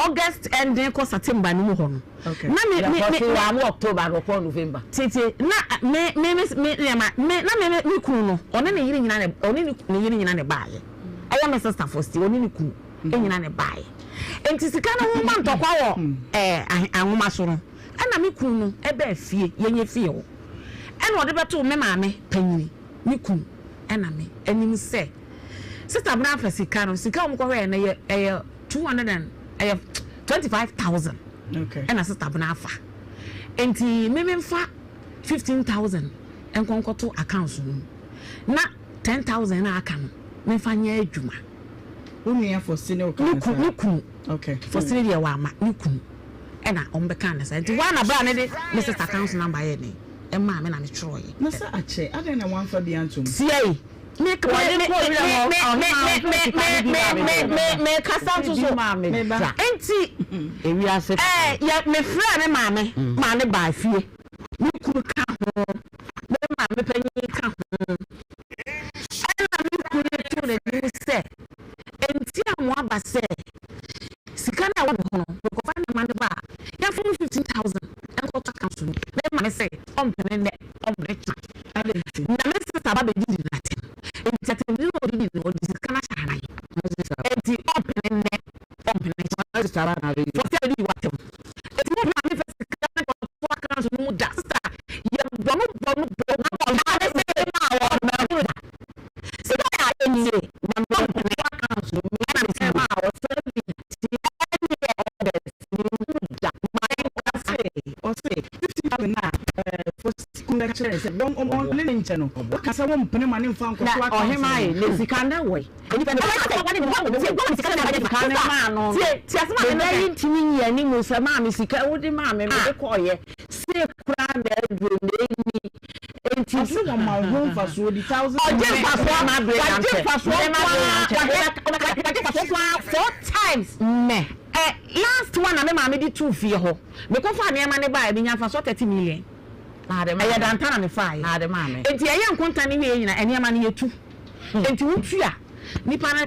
August ending ko September ni mu ho no na me October or November tete na me na me kunu no one ne yiri nyina ne one ne yiri nyina ne baaye ayo me sister first one ne kunu nyina ne baaye enti sika no ho ma ntokwa wo anwoma so no ana me kunu no e ba fie yenye fie wo ena ode beto me maame panyini me kunu ena me anim se sister bna fa sika no sika mo ko hwe na ye 25,000 okay and sister bnafa enti me mfa 15,000 enkonkoto accounts na 10,000 na aka no me fa nya adwuma unia for senior council niku okay for senior wa ma niku ena ombeka na sa enti wa na bra ne de me sister account number ye ni e ma me na me tro ye na sa ache ade na wan fa bi antum sie me kasa so enti ewi ase ya me fra ne ma ne ba fie me kuru ka ho me ma me panyi ka ho ana me kuru to ne ni se enti amwa ba se sika na wo ho ko fa na ma ne ba ya fun 15,000 enko to ka so me ma me se ompene ne omrecha na me se saba be di na tem enti odi no di sika na shana enti ompene ne ompene sara na be for tell you what enti mo na me se sika na ko to ka so mu da sister ya bono na me se ma wo na hu da sika ya ni na me ka so me na me se ma wo se bi na for school lecture say don on le nche no kasa wo mpene ma ne mfa nko so aka Ohemaa le sika na we eni pe no sika na ma no ti asema na yi ntimi ya ni musa ma me sika wo de ma me de ko ye se kura na edro na ni enti so wo ma ho mfa so di 1000 oje mfa so ma break am four times me last one na me ma me di 2 fie ho me ko fa ne ma ne ba e bi nya fa so 30 million na de ma ya danta na me fa na de ma me enti ye nkonta ne we nyina ene ma ne yetu enti wutu a nipa na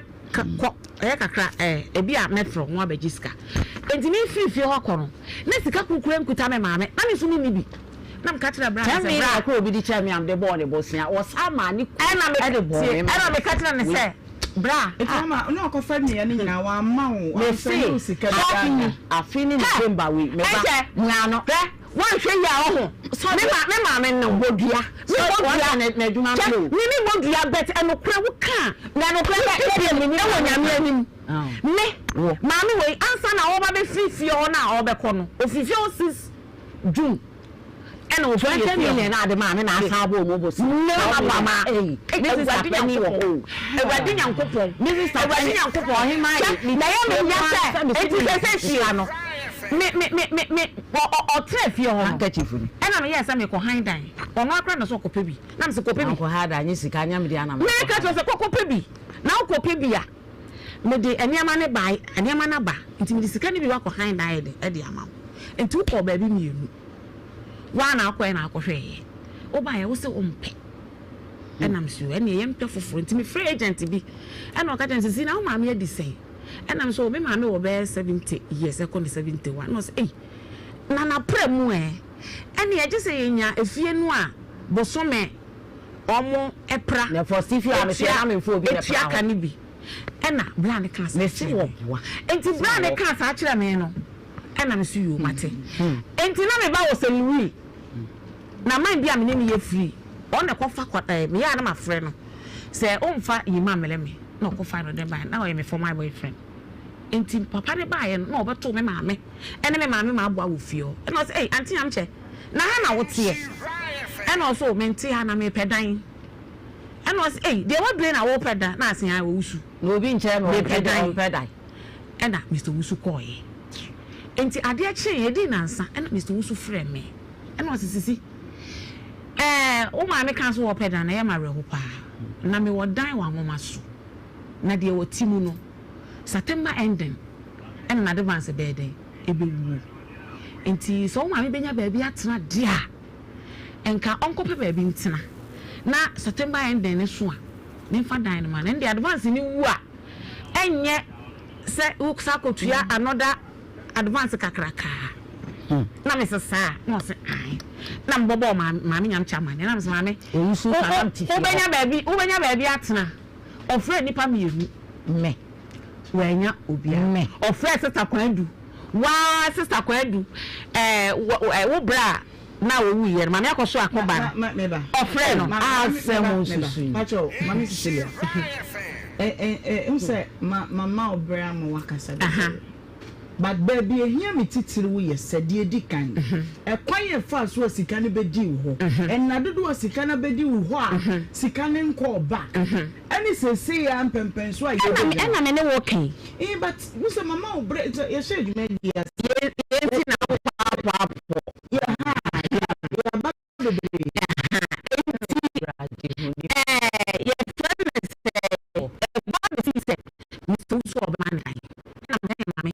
ko kakra ebi a metro ho abagiska enti me fie ho kono na sika kukure nkuta me ma me na me so ni bi na m katira bra se bra ko obi di cha me am de ball ne bosia o sa ma ni na me de ball e na me katira ne se bra etama no ko fa me nyina wa ma wo me se sika afini December we me ba nya no wan hwe ya ho so me ma no bodua na adwuma no ni bodua bet enokura wo ka na enokura e me ni wo nyame anim me ma me we ansa na wo ba be fifie ho na obekọ no ofifie o 6 June ena wo 20 million na de ma me na asa bo mo bo si mama Mrs. Apeni wo ho Ewade Nyankopon Mrs. Ewade Nyankopon Ohemaa na ya me ya se eti se hia no me o trefie ho handkerchief ni ena me yes me ko handan ono akra na so kope bi na me se kope bi ko hada anyi sika anya me dia na me ka to se kope bi na kope bi a me de eniama ne bai eniama na ba nti me de sika ne bi wa ko handan e de ama nti ko ba bi mienu wa na akwa na akohwe o ba ye wo se o mpe enam so ene ye mpe foforo nti me free agent bi ena o ka jen sisi na o ma me adi sei enam so me ma me wo be 70 years e ko 71 no say na na premu ene ye je se yenya efie no a bosome omo epra na for stifi am se na me fo bi na pra aka ni bi ena bra ne class me se wo enti bra ne class a kire me no enam so yo mate enti na me ba wo se lui na man bia me ne ye free on na kofa kwata me ya na ma frɛ no se o mfa yima mele me na ko fa no de ba na o ye me for my boyfriend enti papa de ba ye na obeto me maame ene me maame ma abo awofio ene o se eh aunty am che na ha na wote ene o so me nti ha na me pedan ene o se eh de wo brain na wo pedan na asen ha wo wusu na obi nche me pedan ena Mr. Wusu koye enti ade a che ye di nansa ena Mr. Wusu frɛ me ene o se sisi o ma me kan so wo peda na ye ma reho pa na me wo dan wa moma so na de wo timu no September ending en na advance be den e be wu enti so ma me benya ba bi atena dia enka onko pe ba bi ntena na September ending ne so a ne fa dan no ma na de advance ni wu a enye se uksa kotua another advance kakraka na me sesa no se ai na mbobo ma me nyam chama na me se ma me oyisu kanam tifi ubenya ba bi atena ofre nipa mienu me wanya obia me ofre sister Kwandu wa sister Kwandu wo bra na wo wu yer ma me akoso akoba me ba ofre no asem susu pacho mami Cecilia say mama obra mo wakasa but baby ehia me titiri wo yesade edi kan kwan ye fa so sika ne bedi wo ho na dodo sika na bedi wo ho a sika ne nko ba ani sese ya mpempen so a ye na me ne wo kan but you say mama obra ye share dwuma di ya ti na wo pa ya ha ya ba do be ye friend say ba me say Mr. Wusu oba na na me mama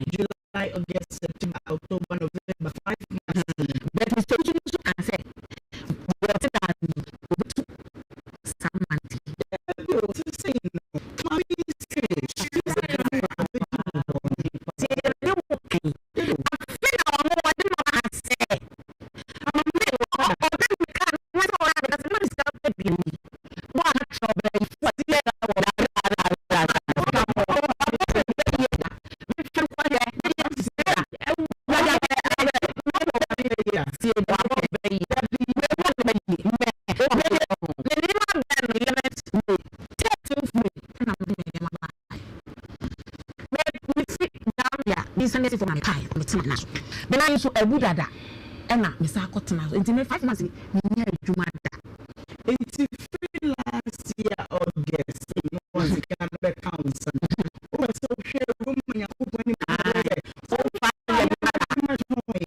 July, August, September, October, November, 5 months. But Mr. Wusu can say what message for my pie me tena na so be na so abu dada e na me sa akotena so enti me 5 months me nya adwuma da enti freelance year August no was can be council o so hwe room nya ko pani so fa ya ma so me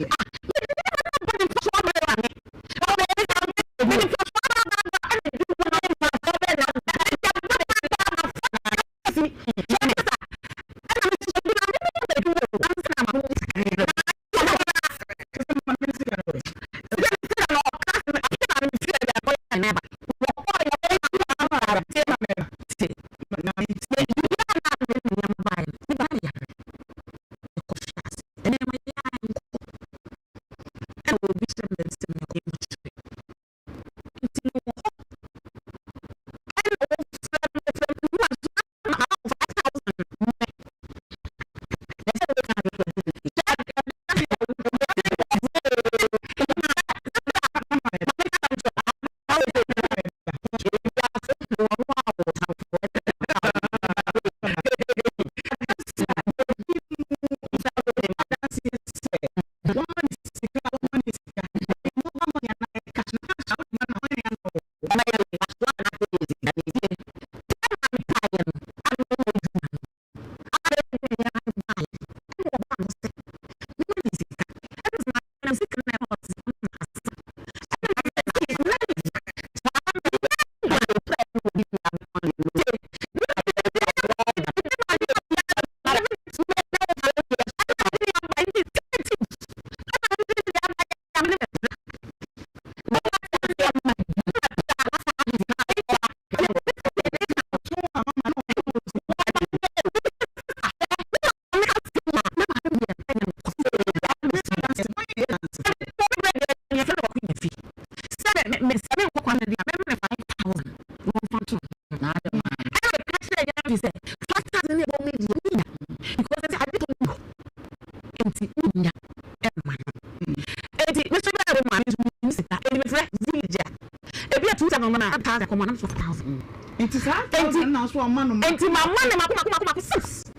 Enti sa na so amano enti mama ne makoma 6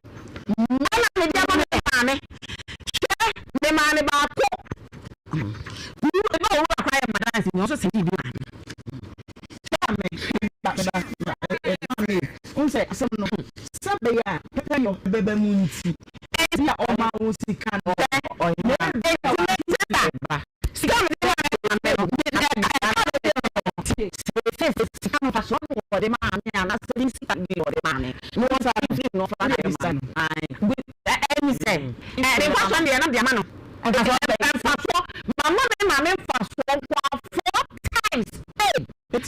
mama ne dia mama ne me mane ba ko you know what cry madam you also see bi man say asem no sabe ya papa yo bebe mu nti enti ya o ma wo sika no o ya sika me de mame ana sisi tangi de mame no sa fi no fa na ai with any say e kwa so de na de ma no fa so mama me mame